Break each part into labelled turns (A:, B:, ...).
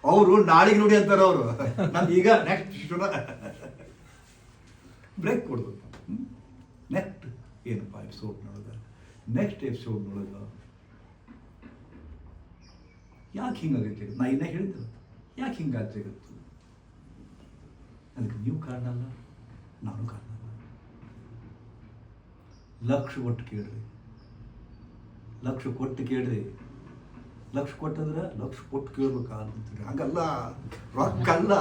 A: ಅವರು ನಾಳೆಗೆ ನೋಡಿ ಅಂತಾರೆ ಅವರು. ನಾನು ಈಗ ನೆಕ್ಸ್ಟ್ ಬ್ರೇಕ್ ಕೊಡ್ಬೇಕು. ನೆಕ್ಸ್ಟ್ ಏನಪ್ಪ ಎಪಿಸೋಡ್ನೊಳಗೆ, ನೆಕ್ಸ್ಟ್ ಎಪಿಸೋಡ್ನೊಳಗೆ ಯಾಕೆ ಹಿಂಗಾಗೈತೆ, ನಾ ಇನ್ನೇ ಹೇಳಿದ್ದು ಯಾಕೆ ಹಿಂಗಾಗ್ತಾ ಇರುತ್ತೆ, ಅದಕ್ಕೆ ನೀವು ಕಾರಣ ಅಲ್ಲ, ನಾನು ಕಾರಣ ಅಲ್ಲ. ಲಕ್ಷ ಕೊಟ್ಟು ಕೇಳ್ರಿ, ಲಕ್ಷ ಕೊಟ್ಟು ಕೇಳ್ರಿ, ಲಕ್ಷ ಕೊಟ್ಟಂದ್ರೆ ಲಕ್ಷ ಕೊಟ್ಟು ಕೇಳ್ಬೇಕಾಗ್ತದೆ. ಹಂಗಲ್ಲ, ರೊಕ್ಕ ಅಲ್ಲ.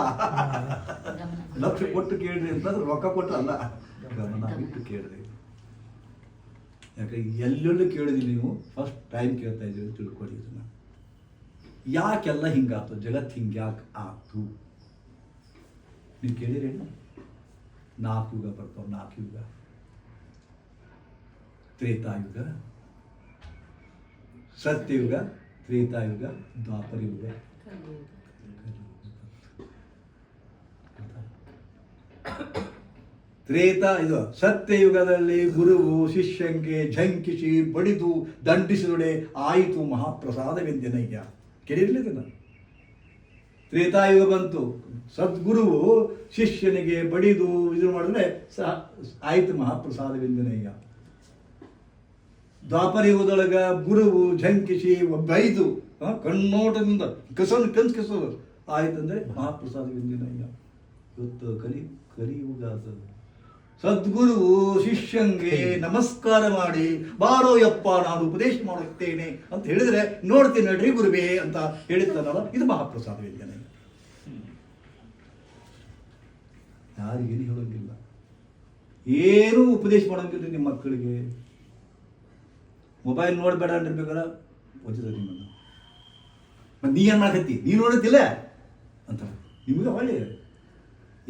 A: ಲಕ್ಷ ಕೊಟ್ಟು ಕೇಳ್ರಿ ಅಂತಂದ್ರೆ ರೊಕ್ಕ ಕೊಟ್ಟು ಅಲ್ಲ, ಗಮನ ಇಟ್ಟು ಕೇಳ್ರಿ. ಯಾಕೆ ಎಲ್ಲೆಲ್ಲೂ ಕೇಳಿದ್ರಿ ನೀವು, ಫಸ್ಟ್ ಟೈಮ್ ಕೇಳ್ತಾ ಇದ್ದೀರಿ, ತಿಳ್ಕೊಳ್ಳಿ ಇದನ್ನ. ಯಾಕೆಲ್ಲ ಹಿಂಗಾಯ್ತು, ಜಗತ್ತು ಹಿಂಗೆ ಯಾಕೆ ಆಯ್ತು ನೀವು ಕೇಳಿರೇನು? 4 ಯುಗ ಬರ್ತಾವೆ, 4 ಯುಗ. ತ್ರೇತಾಯುಗ, ಸತ್ಯಯುಗ, ತ್ರೇತಾಯುಗ, ದ್ವಾಪರಯುಗ, ಇದು ಸತ್ಯಯುಗದಲ್ಲಿ ಗುರುವು ಶಿಷ್ಯಂಗೆ ಝಂಕಿಸಿ ಬಡಿದು ದಂಡಿಸಿದೊಡೆ ಆಯಿತು ಮಹಾಪ್ರಸಾದವೆಂದೆನಯ್ಯ. ಕೇಳಿರ್ಲಿಲ್ಲ. ತ್ರೇತಾಯುಗ ಬಂತು, ಸದ್ಗುರುವು ಶಿಷ್ಯನಿಗೆ ಬಡಿದು ಇದು ಮಾಡಿದ್ರೆ ಆಯಿತು ಮಹಾಪ್ರಸಾದವೆಂದೆನಯ್ಯ. ದ್ವಾಪರ ಯುಗದೊಳಗ ಗುರುವು ಝಂಕಿಸಿ ಬೈದು ಕಣ್ಣೋಟದಿಂದ ಕಸೋದು ಆಯ್ತಂದ್ರೆ ಮಹಾಪ್ರಸಾದವೆಂದೆನಯ್ಯ. ಇವತ್ತು ಕಲಿಯುಗ ಅದು. ಸದ್ಗುರುವು ಶಿಷ್ಯಂಗೆ ನಮಸ್ಕಾರ ಮಾಡಿ ಬಾರೋ ಯಪ್ಪ ನಾನು ಉಪದೇಶ ಮಾಡುತ್ತೇನೆ ಅಂತ ಹೇಳಿದ್ರೆ ನೋಡ್ತೀನಿ ನಡ್ರಿ ಗುರುವೇ ಅಂತ ಹೇಳಿರ್ತಾನಲ್ಲ, ಇದು ಮಹಾಪ್ರಸಾದವೆಂದೆನಯ್ಯ. ಯಾರಿಗೇನು ಹೇಳೋಂಗಿಲ್ಲ, ಏನೂ ಉಪದೇಶ ಮಾಡೋಂಗಿಲ್ಲ ನಿಮ್ಮ ಮಕ್ಕಳಿಗೆ. ಮೊಬೈಲ್ ನೋಡಬೇಡ ಅಂದಿರ್ಬೇಕಾರ ಓದಿದ ನಿಮ್ಮನ್ನು, ಮತ್ತು ನೀ ಏನು ಮಾಡಕತ್ತಿ, ನೀ ನೋಡುತ್ತಿಲ್ಲ ಅಂತ ನಿಮಗೆ ಒಳ್ಳೆ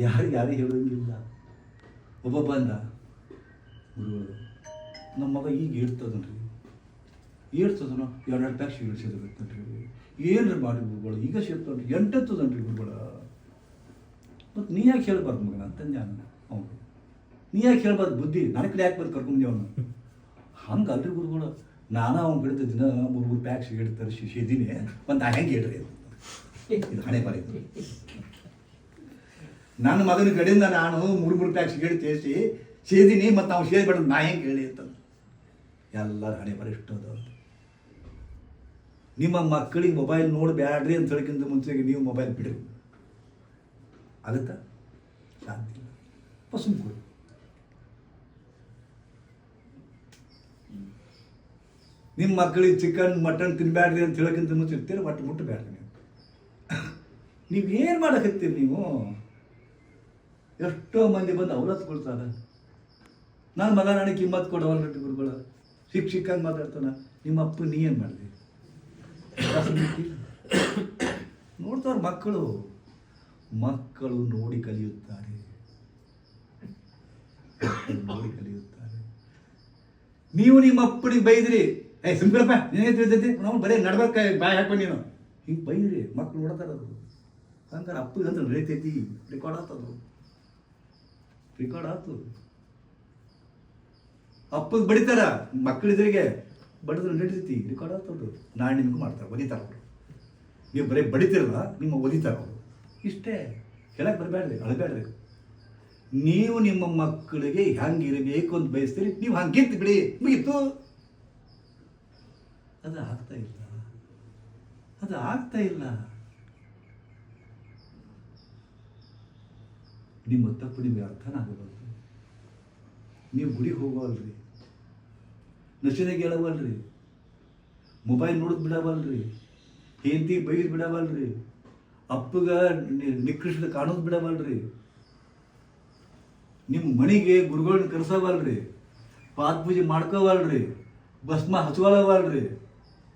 A: ಯಾರಿಗೆ ಹೇಳೋಂಗಿಲ್ಲ. ಒಬ್ಬ ಬಂದ ಗುರುಗಳು, ನಮ್ಮ ಮಗ ಈಗ ಏಳ್ತದನ್ರಿ, ಏಳ್ತದನೋ 2 ಪ್ಯಾಕ್ ಏಳ್ಸಿದ್ರಿ, ಏನ್ರಿ ಮಾಡಿ ಗುರುಗಳು ಈಗ ಸೇರ್ತನ್ರಿ, 8 ಎತ್ತದನ್ರಿ ಗುರುಗಳ. ಮತ್ತು ನೀ ಯಾಕೆ ಹೇಳ್ಬಾರ್ದು ಮಗನ ಅಂತಂದೆ ನಾನು. ಅವನು ನೀ ಯಾಕೆ ಹೇಳ್ಬಾರ್ದು, ಬುದ್ಧಿ ನನ್ನ ಕಡೆ ಯಾಕೆ ಬಂದು ಕರ್ಕೊಂಡೆ ಅವನು. ಹಂಗಲ್ರಿ ಗುರುಗಳು, ನಾನು ಅವ್ನು ಕಡಿದ ದಿನ 3 ಪ್ಯಾಕ್ ಸಿಗರೇಟ್ ತರಿಸಿ ಸೇದಿನಿ, ಮತ್ತು ನಾ ಹೆಂಗೆ ಹೇಳ್ರಿ ಇದು ಹಣೆ ಬರೀತು. ನನ್ನ ಮಗನ ಕಡೆಯಿಂದ ನಾನು 3 ಪ್ಯಾಕ್ ಸಿಗರೇಟ್ ತರಿಸಿ ಸೇದಿನಿ, ಮತ್ತು ನಾವು ಸೇದ್ಬೇಡ ನಾ ಹೆಂಗೆ ಹೇಳಿ ಅಂತಂದು. ಎಲ್ಲರ ಹಣೆ ಬರ ಇಷ್ಟದ. ನಿಮ್ಮ ಮಕ್ಕಳಿಗೆ ಮೊಬೈಲ್ ನೋಡಬೇಡ್ರಿ ಅಂತ ಹೇಳಿಕ್ಕಿಂತ ಮುಂಚೆಗೆ ನೀವು ಮೊಬೈಲ್ ಬಿಡ್ರಿ, ಆಗುತ್ತಾ? ಶಾಂತಿ ಇಲ್ಲ. ಪಸುಮ್ ಕೊಡಿ. ನಿಮ್ಮ ಮಕ್ಕಳಿಗೆ ಚಿಕನ್ ಮಟನ್ ತಿನ್ಬೇಡ್ರಿ ಅಂತ ಹೇಳೋಕ್ಕಿಂತ ಮುಂಚೆ ಇರ್ತೀರಿ, ಒಟ್ಟು ಮುಟ್ಟಬೇಡ್ರಿ ನೀವು. ನೀವೇನು ಮಾಡಕತ್ತೀರಿ ನೀವು? ಎಷ್ಟೋ ಮಂದಿ ಬಂದು ಅವಲತ್ಕೊಳ್ತಾರೆ. ನನ್ನ ಮಗ ನನಗೆ ಕಿಮ್ಮತ್ತು ಕೊಡವಲ್ರಿ ಗುರುಗಳು, ಶಿಕ್ಷಕಂಗೆ ಮಾತಾಡ್ತಾನೆ. ನಿಮ್ಮ ಅಪ್ಪ ನೀ ಏನು ಮಾಡಿದೆ? ನೋಡ್ತಾರೆ ಮಕ್ಕಳು ನೋಡಿ ಕಲಿಯುತ್ತಾರೆ, ನೋಡಿ ಕಲಿಯುತ್ತಾರೆ. ನೀವು ನಿಮ್ಮ ಅಪ್ಪನಿಗೆ ಬೈದ್ರಿ, ಸಿಂಪಲಪ್ಪ ನೀನೇ ತಿಳಿದೈತಿ, ನಾವು ಬರೀ ನಡ್ಬೇಕು ಬಾಯ್ ಹಾಕೊಂಡು ನೀನು ಹಿಂಗೆ ಬೈದ್ರಿ, ಮಕ್ಕಳು ನೋಡ್ತಾರೆ. ಅದು ಹಂಗಾರೆ ಅಪ್ಪಗೆ ಅಂದ್ರೆ ನಡೀತೈತಿ, ರೆಕಾರ್ಡ್ ಆತದು, ರೆಕಾರ್ಡ್ ಆಯ್ತು. ಅಪ್ಪಗೆ ಬಡಿತಾರ, ಮಕ್ಕಳಿದ್ರಿಗೆ ಬಡಿದ್ರೆ ನಡೀತೈತಿ, ರೆಕಾರ್ಡ್ ಆಗ್ತದ್ದು. ನಾಳೆ ನಿಮಗೂ ಮಾಡ್ತಾರೆ, ಒದಿತಾರೆ ಅವರು. ನೀವು ಬರೀ ಬಡಿತಿರಲ್ಲ, ನಿಮ್ಮ ಒದಿತಾರೆ ಅವರು. ಇಷ್ಟೇ, ಹೇಳಕ್ಕೆ ಬರಬೇಡ್ರಿ, ಅಳಬೇಡ್ರಿ. ನೀವು ನಿಮ್ಮ ಮಕ್ಕಳಿಗೆ ಹೆಂಗಿರಬೇಕು ಅಂತ ಬಯಸ್ತೀರಿ, ನೀವು ಹಂಗಿಂತ ಬಿಡಿ, ಮುಗೀತು. ಅದು ಆಗ್ತಾ ಇಲ್ಲ, ಅದು ಆಗ್ತಾ ಇಲ್ಲ. ನಿಮ್ಮ ತಪ್ಪು ನಿಮಗೆ ಅರ್ಥನ ಆಗಬಾರ್ದು. ನೀವು ಗುಡಿಗೆ ಹೋಗವಲ್ರಿ, ನಶೆನಾಗ ಹೇಳವಲ್ರಿ, ಮೊಬೈಲ್ ನೋಡೋದು ಬಿಡವಲ್ರಿ, ಹೆಂಡತಿ ಬೈದು ಬಿಡವಲ್ರಿ, ಅಪ್ಪಗ ನಿಕೃಷ್ಟ ಕಾಣೋದು ಬಿಡವಲ್ರಿ, ನಿಮ್ಮ ಮನೆಗೆ ಗುರುಗಳನ್ನ ಕರೆಸವಲ್ರಿ, ಪಾದ ಪೂಜೆ ಮಾಡ್ಕೋವಲ್ರಿ, ಭಸ್ಮ ಹಚ್ಕೊಳವಲ್ರಿ,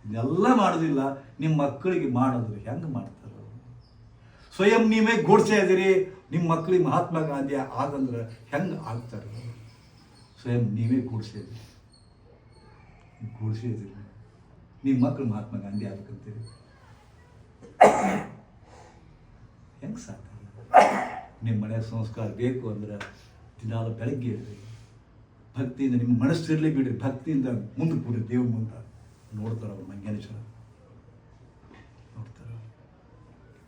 A: ಇದೆಲ್ಲ ಮಾಡೋದಿಲ್ಲ. ನಿಮ್ಮ ಮಕ್ಕಳಿಗೆ ಮಾಡೋದು ಹೆಂಗೆ ಮಾಡ್ತಾರೆ? ಸ್ವಯಂ ನೀವೇ ಗೋಡ್ಸೇ ಇದ್ದೀರಿ, ನಿಮ್ಮ ಮಕ್ಕಳಿಗೆ ಮಹಾತ್ಮ ಗಾಂಧಿ ಆಗಂದ್ರೆ ಹೆಂಗೆ ಆಗ್ತಾರೆ? ಸ್ವಯಂ ನೀವೇ ಗೋಡ್ಸಿದ್ದೀರಿ, ನಿಮ್ಮ ಮಕ್ಕಳು ಮಹಾತ್ಮ ಗಾಂಧಿ ಆಗ್ಬೇಕಂತೀರಿ, ಹೆಂಗೆ ಸಾಧ್ಯ? ನಿಮ್ಮ ಮನೆ ಸಂಸ್ಕಾರ ಬೇಕು ಅಂದ್ರೆ ದಿನಾಲು ಬೆಳಗ್ಗೆ ಇರ್ರಿ, ಭಕ್ತಿಯಿಂದ ನಿಮ್ಮ ಮನಸ್ಸಿರಲಿ ಬಿಡ್ರಿ, ಭಕ್ತಿಯಿಂದ ಮುಂದಕ್ಕೆ ಬಿಡ್ರಿ, ದೇವ್ರ ಮುಂದೆ ನೋಡ್ತಾರೆ ಅವ್ರು, ಮಂಗೇಶ್ವರ ನೋಡ್ತಾರೆ.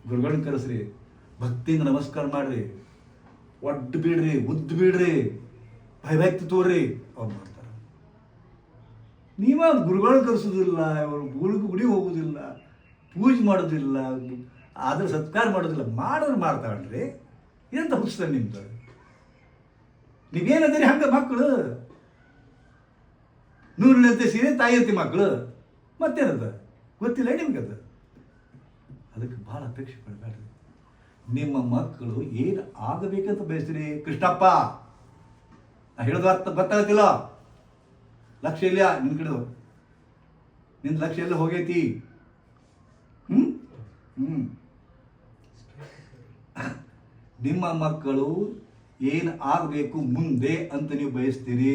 A: ಗುರುಗಳನ್ನ ಕರೆಸ್ರಿ, ಭಕ್ತಿಯಿಂದ ನಮಸ್ಕಾರ ಮಾಡ್ರಿ, ಒಡ್ಡು ಬಿಡ್ರಿ, ಉದ್ದು ಬಿಡ್ರಿ, ಭಯಭಕ್ತಿ ತೋರ್ರಿ, ಅವ್ರು ಮಾಡ್ತಾರೆ. ನೀವ ಗುರುಗಳನ್ನ ಕರೆಸೋದಿಲ್ಲ, ಅವರು ಗುಡಿಗೆ ಹೋಗೋದಿಲ್ಲ, ಪೂಜೆ ಮಾಡೋದಿಲ್ಲ, ಆದ್ರೆ ಸತ್ಕಾರ ಮಾಡೋದಿಲ್ಲ, ಮಾಡೋರು ಮಾಡ್ತಾಳ್ರಿ. ಎಂತ ಹುಚ್ಚ ನಿಮ್ದು? ನೀವೇನಂತೀರಿ ಹಂಗ ಮಕ್ಕಳು? ನೂರಿನಂತೆ ಸೀರೆ ತಾಯಿಯಂತೆ ಮಕ್ಕಳು, ಮತ್ತೇನದ ಗೊತ್ತಿಲ್ಲ ನಿಮ್ಗದ. ಅದಕ್ಕೆ ಭಾಳ ಅಪೇಕ್ಷೆ ಪಡಬೇಡ್ರಿ. ನಿಮ್ಮ ಮಕ್ಕಳು ಏನು ಆಗಬೇಕಂತ ಬಯಸ್ತೀರಿ? ಕೃಷ್ಣಪ್ಪ, ನಾ ಹೇಳೋದು ಅರ್ಥ ಗೊತ್ತಾಗತ್ತಿಲ್ಲ. ಲಕ್ಷ್ಯ ಇಲ್ಲ ನಿನ್ನ ಕಡೆ, ನಿನ್ನ ಲಕ್ಷ್ಯ ಎಲ್ಲ ಹೋಗೈತಿ. ನಿಮ್ಮ ಮಕ್ಕಳು ಏನು ಆಗಬೇಕು ಮುಂದೆ ಅಂತ ನೀವು ಬಯಸ್ತೀರಿ,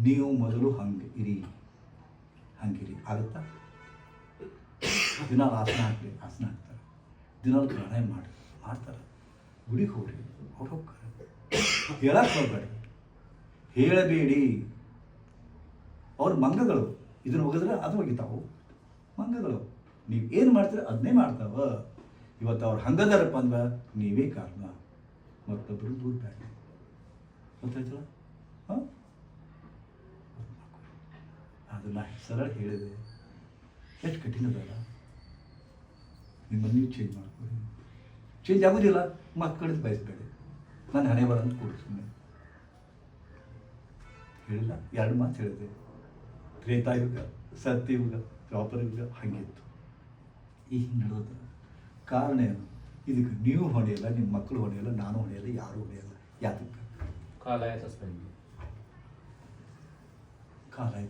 A: ನೀವು ಮೊದಲು ಹಂಗಿರಿ. ಆಗುತ್ತಾ? ದಿನ ಆಸನ ಹಾಕ್ರಿ, ಆಸನ ಹಾಕ್ತಾರೆ. ದಿನ ಪ್ರಾಣಾಯಾಮ ಮಾಡ್ತಾರೆ. ಗುಡಿಗೆ ಹೋಗ್ರಿ, ಅವ್ರು ಹೋಗ್ತಾರೆ. ಹೇಳಕ್ಕೆ ಹೋಗ್ಬೇಡಿ, ಹೇಳಬೇಡಿ. ಅವ್ರ ಮಂಗಗಳು. ಇದನ್ನು ಹೋಗಿದ್ರೆ ಅದು ಹೋಗಿತಾವು ಮಂಗಗಳು. ನೀವು ಏನು ಮಾಡ್ತೀರ ಅದನ್ನೇ ಮಾಡ್ತಾವ. ಇವತ್ತು ಅವ್ರು ಹಂಗದಾರಪ್ಪ ಅಂದ್ರೆ ನೀವೇ ಕಾರಣ. ಮತ್ತೊಬ್ಬರು ದೂರ ಬೇಡ. ಗೊತ್ತಾಯ್ತಲ್ಲ? ಹಾಂ, ಅದನ್ನು ಸರಳ ಹೇಳಿದೆ. ಎಷ್ಟು ಕಠಿಣದಲ್ಲ. ನಿಮ್ಮನ್ನು ನೀವು ಚೇಂಜ್ ಮಾಡ್ಕೊಳ್ಳಿ. ಚೇಂಜ್ ಆಗೋದಿಲ್ಲ, ಮಕ್ಕಳಿಗೆ ಬಯಸಬೇಡಿ. ನಾನು ಹಣೆ ಬರ ಅಂತ ಕೂಡಿಸ್ತೀನಿ. ಹೇಳಿಲ್ಲ, 2 ಮಾತು ಹೇಳಿದೆ. ತ್ರೇತಾಯುಗ, ಸತ್ಯಯುಗ, ದ್ವಾಪರ ಯುಗ ಹಂಗಿತ್ತು. ಈ ಹಿಂಗೆ ನಡೆದ ಕಾರಣ ಏನು? ಇದಕ್ಕೆ ನೀವು ಹೊಡೆಯಲ್ಲ, ನಿಮ್ಮ ಮಕ್ಕಳು ಹೊಡೆಯಲ್ಲ, ನಾನು ಹೊಡೆಯಲ್ಲ, ಯಾರೂ ಹೊಡೆಯಲ್ಲ. ಯಾತಕ್ಕೆ? ಕಾಲಾಯ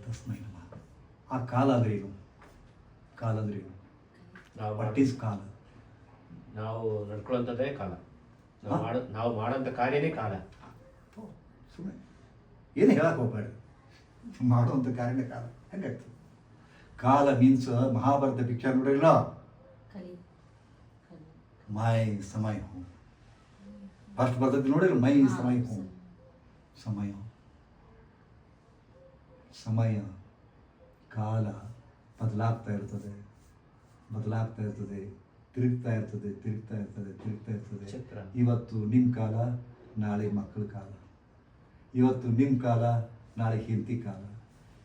A: ತಸ್ಮೈ ನಮಃ. ಆ ಕಾಲ ಅಂದ್ರೆ ಏನು? ಕಾಲ ಅಂದ್ರೆ ಏನು? ವಾಟ್ ಈಸ್ ಕಾಲ?
B: ನಾವು ನಡ್ಕೊಳ್ಳೋಂಥದ್ದೇ ಕಾಲ. ನಾವು ಮಾಡೋಂಥ ಕಾರ್ಯನೇ ಕಾಲ.
A: ಸುಮ್ಮನೆ ಏನು ಹೇಳಕ್ಕೆ ಹೋಗ್ಬೇಡ. ಮಾಡುವಂಥ ಕಾರ್ಯನೇ ಕಾಲ. ಹೆಂಗಾಗ್ತದೆ? ಕಾಲ ಮೀನ್ಸ್ ಮಹಾಭಾರತ ಪಿಕ್ಚರ್ ನೋಡಿಲ್ಲ? ಮೈ ಸಮಯ ಹೋ. ಫಸ್ಟ್ ಬರ್ತದೆ ನೋಡಿಲ್ಲ? ಮೈ ಸಮಯ ಹೋ. ಸಮಯ ಕಾಲ ಬದಲಾಗ್ತಾ ಇರ್ತದೆ, ತಿರುಗ್ತಾ ಇರ್ತದೆ. ಇವತ್ತು ನಿಮ್ಮ ಕಾಲ, ನಾಳೆ ಮಕ್ಕಳ ಕಾಲ. ಇವತ್ತು ನಿಮ್ಮ ಕಾಲ, ನಾಳೆ ಹೆಂಡತಿ ಕಾಲ.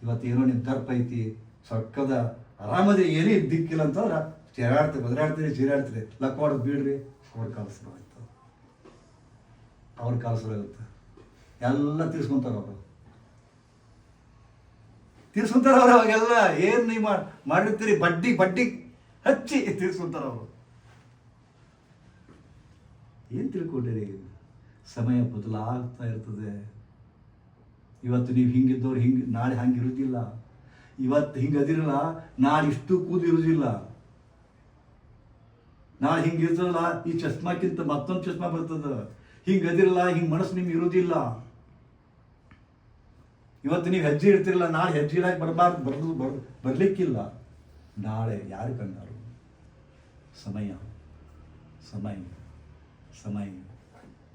A: ಇವತ್ತು ಏನೋ ನಿಮ್ಮ ತರ್ಪ ಐತಿ, ಸೊಕ್ಕದ ಆರಾಮದಿ, ಏನೇ ದಿಕ್ಕಿಲ್ಲ ಅಂತಂದ್ರೆ ಚೀರಾಡ್ತೀರಿ, ಲಕ್ಕ ಹೊಡೆದು ಬೀಳ್ರಿ, ಅವ್ರ ಕಾಲ ಶುರುವಾಗುತ್ತೆ. ಎಲ್ಲ ತೀರ್ಸ್ಕೊಂತಾರೆ ಅವರು. ಅವಾಗೆಲ್ಲ ಏನು ನೀವು ಮಾಡಿರ್ತೀರಿ, ಬಡ್ಡಿ ಹಚ್ಚಿ ತೀರ್ಸ್ಕೊಂತಾರೆ ಅವರು. ಏನು ತಿಳ್ಕೊಂಡಿರಿ? ಸಮಯ ಬದಲಾಗ್ತಾ ಇರ್ತದೆ. ಇವತ್ತು ನೀವು ಹಿಂಗಿದ್ದವ್ರು ನಾಳೆ ಹಂಗಿರುವುದಿಲ್ಲ. ಇವತ್ತು ಹಿಂಗದಿರಲ್ಲ, ನಾಳೆ ಇಷ್ಟು ಕೂದಿರುವುದಿಲ್ಲ. ನಾಳೆ ಹಿಂಗಿರ್ತದಲ್ಲ, ಈ ಚಸ್ಮಾಕ್ಕಿಂತ ಮತ್ತೊಂದು ಚಸ್ಮಾ ಬರ್ತದ. ಹಿಂಗದಿರಲ್ಲ, ಹಿಂಗೆ ಮನಸ್ಸು ನಿಮ್ಗೆ ಇರೋದಿಲ್ಲ. ಇವತ್ತು ನೀವು ಹೆಜ್ಜೆ ಇಡ್ತಿರಲ್ಲ, ನಾಳೆ ಹೆಜ್ಜೆ ಇಡಕ್ಕೆ ಬರ್ಲಿಕ್ಕಿಲ್ಲ. ನಾಳೆ ಯಾರು ಕಂಡಾರು? ಸಮಯ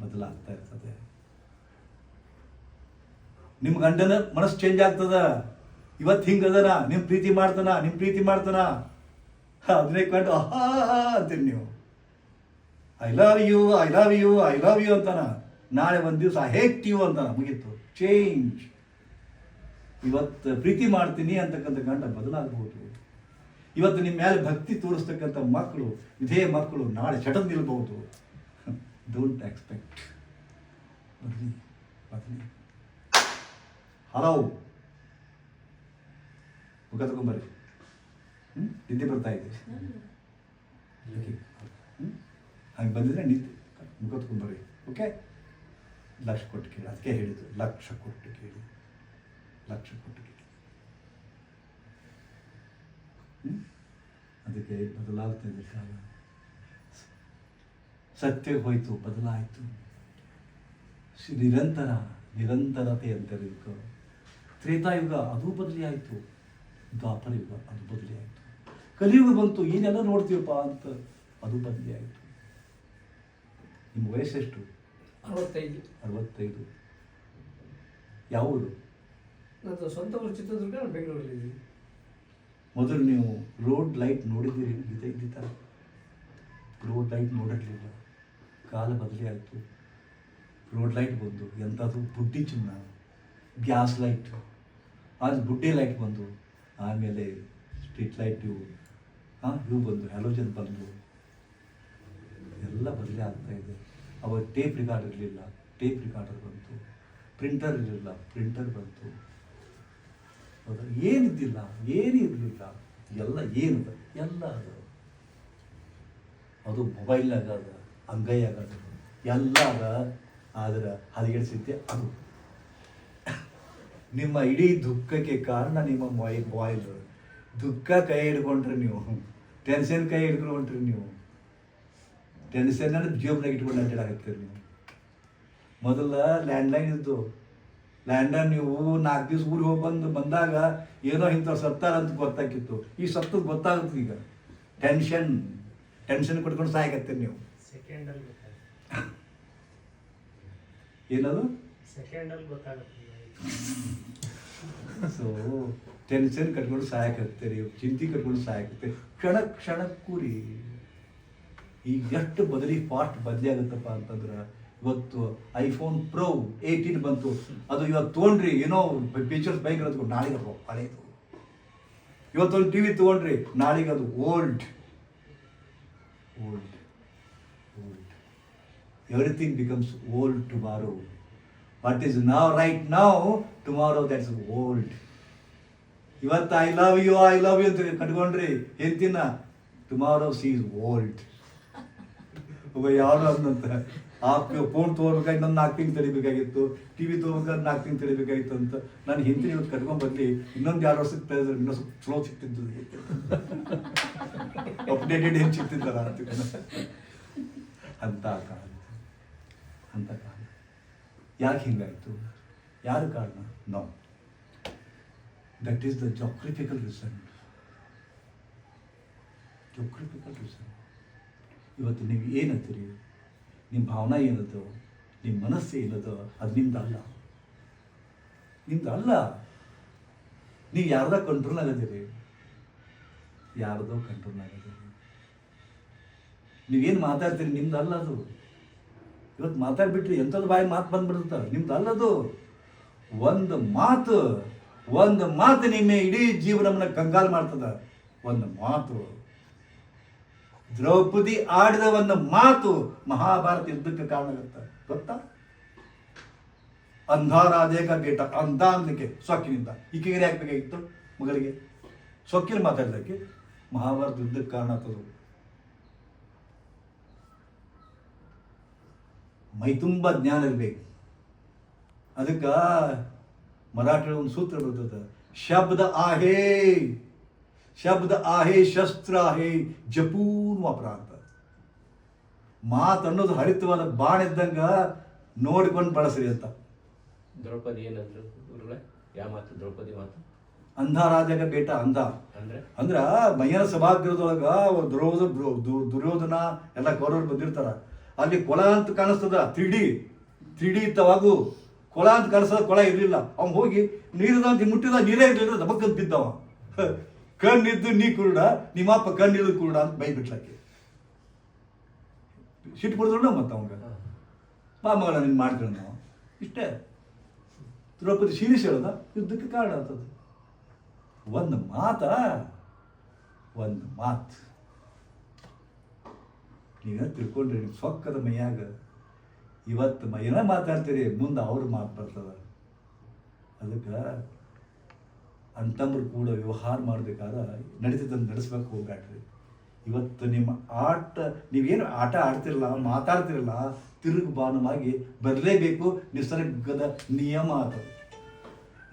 A: ಬದಲಾಗ್ತಾ ಇರ್ತದೆ. ನಿಮ್ಮ ಗಂಡನ ಮನಸ್ಸು ಚೇಂಜ್ ಆಗ್ತದ. ಇವತ್ತು ಹಿಂಗದನ, ನಿಮ್ಮ ಪ್ರೀತಿ ಮಾಡ್ತಾನ, ಅದನ್ನೇ ಕಂಡು ಅಂತೀರಿ ನೀವು. ಐ ಲವ್ ಯು ಅಂತಾನ. ನಾಳೆ ಒಂದು ದಿವಸ ಐ ಹೇಟ್ ಯು ಅಂತಾನ. ಮುಗೀತು, ಚೇಂಜ್. ಇವತ್ತು ಪ್ರೀತಿ ಮಾಡ್ತೀನಿ ಅಂತಕ್ಕಂಥ ಗಂಡ ಬದಲಾಗಬಹುದು. ಇವತ್ತು ನಿಮ್ಮ ಮೇಲೆ ಭಕ್ತಿ ತೋರಿಸ್ತಕ್ಕಂಥ ಮಕ್ಕಳು, ಇದೇ ಮಕ್ಕಳು ನಾಳೆ ಚಟದ್ ನಿಲ್ಬಹುದು. Don't expect. ಬದಲಿ. ಹಲೋ, ಮುಖ ತಗೊಂಬರ್ರಿ. ನಿದ್ದೆ ಬರ್ತಾ ಇದೆ. ಹಂಗೆ ಬಂದಿದ್ರೆ ನಿದ್ದೆ ಮುಖ ತಗೊಂಬರ್ರಿ. ಓಕೆ, ಲಕ್ಷ ಕೊಟ್ಟು ಕೇಳಿ. ಅದಕ್ಕೆ ಹೇಳಿದ್ದು, ಲಕ್ಷ ಕೊಟ್ಟು ಕೇಳಿ. ಅದಕ್ಕೆ ಬದಲಾಗ್ತಾ ಇದೆ ಕಾಲ. ಸತ್ಯ ಹೋಯ್ತು, ಬದಲಾಯಿತು. ನಿರಂತರತೆ ಅಂತ ಇದಕ್ಕೆ. ತ್ರೇತಾಯುಗ ಅದು ಬದಲಿ ಆಯಿತು, ದ್ವಾಪರ ಯುಗ ಅದು ಬದಲಿ ಆಯಿತು, ಕಲಿಯುಗ ಬಂತು. ಏನೆಲ್ಲ ನೋಡ್ತೀವಪ್ಪ ಅಂತ ಅದು ಬದಲಿ ಆಯಿತು. ನಿಮ್ಮ ವಯಸ್ಸೆಷ್ಟು? 65. ಯಾವ ಊರು?
C: ನಂದು ಸ್ವಂತ ಊರು ಚಿತ್ರದುರ್ಗ,
A: ರೋಡ್ ಲೈಟ್ ನೋಡಿರಲಿಲ್ಲ. ಕಾಲ ಬದಲಿ ಆಯಿತು. ರೋಡ್ ಲೈಟ್ ಬಂದು ಎಂಥದ್ದು ಬುಡ್ಡಿ ಚಿನ್ನ, ಗ್ಯಾಸ್ ಲೈಟ್, ಅದು ಬುಡ್ಡಿ ಲೈಟ್ ಬಂದು, ಆಮೇಲೆ ಸ್ಟ್ರೀಟ್ ಲೈಟ್ ಇವು ಬಂದು, ಹ್ಯಾಲೋಜನ್ ಬಂದು, ಎಲ್ಲ ಬದಲಿ ಆಗ್ತಾಯಿದೆ. ಅವಾಗ ಟೇಪ್ ರಿಕಾರ್ಡ್ ಇರಲಿಲ್ಲ, ಟೇಪ್ ರಿಕಾರ್ಡರ್ ಬಂತು. ಪ್ರಿಂಟರ್ ಇರಲಿಲ್ಲ, ಪ್ರಿಂಟರ್ ಬಂತು. ಹೌದಾ? ಏನಿದ್ದಿಲ್ಲ, ಏನೂ ಇರಲಿಲ್ಲ. ಎಲ್ಲ ಏನು ಎಲ್ಲ ಅದು ಮೊಬೈಲ್ನಾಗ ಅದ, ಅಂಗೈಯಾಗ ಅದ, ಎಲ್ಲ ಅದ. ಆದ್ರೆ ಹದಗೆಡಿಸಿದ್ದೆ ಅದು. ನಿಮ್ಮ ಇಡೀ ದುಃಖಕ್ಕೆ ಕಾರಣ ನಿಮ್ಮ ಮೊಬೈಲ್. ದುಃಖ ಕೈ ಹಿಡ್ಕೊಂಡ್ರಿ ನೀವು, ಟೆನ್ಷನ್ ಕೈ ಹಿಡ್ಕೊಂಡ್ರಿ ನೀವು. ಟೆನ್ಷನ್ ಜೀವನಾಗ ಇಟ್ಕೊಂಡು ಅಡ್ಡಾಡಕತ್ತೀರಿ ನೀವು. ಮೊದಲ ಲ್ಯಾಂಡ್ಲೈನ್ ಇದ್ದು, ಲ್ಯಾಂಡ್ಲೈನ್ ನೀವು 4 ದಿವಸ ಊರಿಗೆ ಹೋಗಿ ಬಂದಾಗ ಏನೋ ಇಂಥವ್ರು ಸತ್ತಾರ ಅಂತ ಗೊತ್ತಾಗಿತ್ತು. ಈ ಸತ್ತದ ಗೊತ್ತಾಗುತ್ತೆ ಈಗ. ಟೆನ್ಷನ್ ಕೊಟ್ಕೊಂಡು ಸಾಯಕತ್ತೀರಿ ನೀವು. ಏನದು ಸೊ ಟೆನ್ಷನ್ ಕಟ್ಕೊಂಡು ಸಾಯಕತ್ತೀರಿ, ಚಿಂತೆ ಕಟ್ಕೊಂಡು ಸಾಯಕತ್ತೀರಿ. ಕ್ಷಣಕ್ಕೂ ರೀ. ಈಗ ಎಷ್ಟು ಫಾಸ್ಟ್ ಬದಲಿ ಆಗುತ್ತಪ್ಪ ಅಂತಂದ್ರೆ, ಇವತ್ತು ಐಫೋನ್ Pro 18 ಬಂತು. ಅದು ಇವತ್ತು ತೊಗೊಂಡ್ರಿ, ಏನೋ ಫೀಚರ್ಸ್ ಬೈಕ್ ಇರೋದು, ನಾಳೆಗೆ ಅದು ಹಳೇದು. ಇವತ್ತೊಂದು TV ತೊಗೊಂಡ್ರಿ, ನಾಳೆಗೆ ಅದು old. Everything becomes old tomorrow. What is now, right now, tomorrow that's old. ಇವತ್ತು ಐ ಲವ್ ಯು ಅಂತ ಕಟ್ಕೊಂಡ್ರಿ ಹೇಳ್ತೀನ, ಟುಮಾರೋ ಸಿ ಇಸ್ ಓಲ್ಡ್. ಒಬ್ಬ ಯಾರು ಅಂದಂತ ಫೋನ್ ತೊಗೋಬೇಕಾಗಿ ನನ್ನ 4 ತಿಂಗಳು ತಡಿಬೇಕಾಗಿತ್ತು, TV ತೊಗೋಬೇಕಾದ್ರೆ 4 ತಿಂಗಳು ತಡಿಬೇಕಾಗಿತ್ತು ಅಂತ. ನಾನು ಹಿಂದಿನ ಇವತ್ತು ಕಟ್ಕೊಂಡು ಬಂದು ಇನ್ನೊಂದು 2 ವರ್ಷಕ್ಕೆ ತೆಗೆದ್ರೆ ಇನ್ನೊಂದು ಸ್ವಲ್ಪ ಸ್ಲೋ ಸಿಗ್ತಿದ್ದು, ಅಪ್ಡೇಟೆಡ್ ಏನು ಸಿಗ್ತಿದ್ದಲ್ಲ ಅಂತ ಕಾಲ. ಯಾಕೆ ಹಿಂಗಾಯಿತು? ಯಾರು ಕಾರಣ? No, that is the geographical reason. ಇವತ್ತು ನೀವು ಏನಂತೀರಿ, ನಿಮ್ಮ ಭಾವನಾ ಏನದು, ನಿಮ್ಮ ಮನಸ್ಸು ಏನದು, ಅದು ನಿಮ್ದಲ್ಲ. ನೀವು ಯಾರ್ದೋ ಕಂಟ್ರೋಲ್ ಆಗದಿರಿ, ನೀವೇನು ಮಾತಾಡ್ತೀರಿ ನಿಮ್ದಲ್ಲ ಅದು. ಇವತ್ತು ಮಾತಾಡ್ಬಿಟ್ರಿ ಎಂಥದ್ದು ಬಾಯಿ ಮಾತು ಬಂದ್ಬಿಡ್ತ, ನಿಮ್ದಲ್ಲದು. ಒಂದು ಮಾತು ನಿಮ್ಮ ಇಡೀ ಜೀವನವನ್ನು ಕಂಗಾಲು ಮಾಡ್ತದ. ಒಂದು ಮಾತು, ದ್ರೌಪದಿ ಆಡಿದ ಒಂದು ಮಾತು ಮಹಾಭಾರತ ಯುದ್ಧಕ್ಕೆ ಕಾರಣ ಆಗುತ್ತೆ, ಗೊತ್ತಾ? ಅಂಧಾರಾದೇಗ ಬೇಟ, ಅಂಧ ಅನ್ಲಿಕ್ಕೆ ಸೊಕ್ಕಿನಿಂದ ಈಕೆಗೆ ಹಾಕ್ಬೇಕಾಗಿತ್ತು ಮಗಳಿಗೆ, ಸೊಕ್ಕಿನ ಮಾತಾಡಲಿಕ್ಕೆ ಮಹಾಭಾರತ ಯುದ್ಧಕ್ಕೆ ಕಾರಣ ಆಗ್ತದೆ. ಮೈ ತುಂಬ ಜ್ಞಾನ ಇರಬೇಕು. ಅದಕ್ಕೆ ಮರಾಠಿ ಒಂದು ಸೂತ್ರ ಬರ್ತದೆ, ಶಬ್ದ ಆಹೇ ಶಸ್ತ್ರ ಆಹೇ ಜಪೂನ್ ವಾಪರ ಅಂತ. ಮಾತು ಅನ್ನೋದು ಹರಿತವಾದ ಬಾಣ ಇದ್ದಂಗ ನೋಡಿಕೊಂಡು ಬಳಸ್ರಿ ಅಂತ.
B: ದ್ರೌಪದಿ ಏನಂದ್ರು ಯಾವ ಮಾತು? ದ್ರೌಪದಿ ಮಾತು
A: ಅಂಧಾರಾಜಗ ಬೇಟ. ಅಂದ್ರ ಮೈಯನ ಸಭಾಗೃಹದೊಳಗ ದುರ್ಯೋಧನ ಎಲ್ಲ ಕೌರವರು ಬಂದಿರ್ತಾರ. ಅಲ್ಲಿ ಕೊಳ ಅಂತ ಕಾಣಿಸ್ತದ, 3D ಇತ್ತವಾಗು. ಕೊಳ ಅಂತ ಕಾಣಿಸ್ತದ, ಕೊಳ ಇರಲಿಲ್ಲ. ಅವ್ನು ಹೋಗಿ ನೀರಿದಂತ ಮುಟ್ಟಿದ, ನೀರೇ ಇರಲಿಲ್ಲ, ದಬಕ್ಕಂತ ಬಿದ್ದವ. ಕಣ್ಣಿದ್ದು ನೀ ಕುರುಡ, ನಿಮ್ಮಪ್ಪ ಕಣ್ಣಿದ್ದು ಕುರುಡ ಅಂತ ಬೈ ಬಿಟ್ಲಕ್ಕೆ. ಸಿಟ್ಟು ಕೊಡ್ದೋಣ ಮತ್ತೆ ಅವಂಗ, ಬಾ ಮಗಳ ನೀನು ಮಾಡ್ಕೊಂಡು ನಾವು ಇಷ್ಟೇ. ದ್ರೌಪದಿ ಸೀರಿಯಸ್ ಹೇಳೋದ, ಯುದ್ಧಕ್ಕೆ ಕಾರಣ ಆಗ್ತದೆ. ಒಂದು ಮಾತು ನೀವೇನು ತಿಳ್ಕೊಂಡ್ರಿ, ನಿಮ್ಮ ಸೊಕ್ಕದ ಮೈಯಾಗ ಇವತ್ತು ಏನೋ ಮಾತಾಡ್ತೀರಿ, ಮುಂದೆ ಅವ್ರ ಮಾತು ಬರ್ತದ. ಅದಕ್ಕೆ ಅಂತಂಬ್ರು ಕೂಡ ವ್ಯವಹಾರ ಮಾಡ್ಬೇಕಾದ್ರೆ ನಡೀತಿದ್ದಂಗೆ ನಡೆಸ್ಬೇಕು ಹೋಗ್ಬೇಡ್ರಿ. ಇವತ್ತು ನಿಮ್ಮ ನೀವೇನು ಆಟ ಆಡ್ತಿರಲ್ಲ, ಮಾತಾಡ್ತಿರಲ್ಲ, ತಿರುಗು ಬಾನವಾಗಿ ಬರಲೇಬೇಕು. ನಿಸರ್ಗದ ನಿಯಮ ಅದು.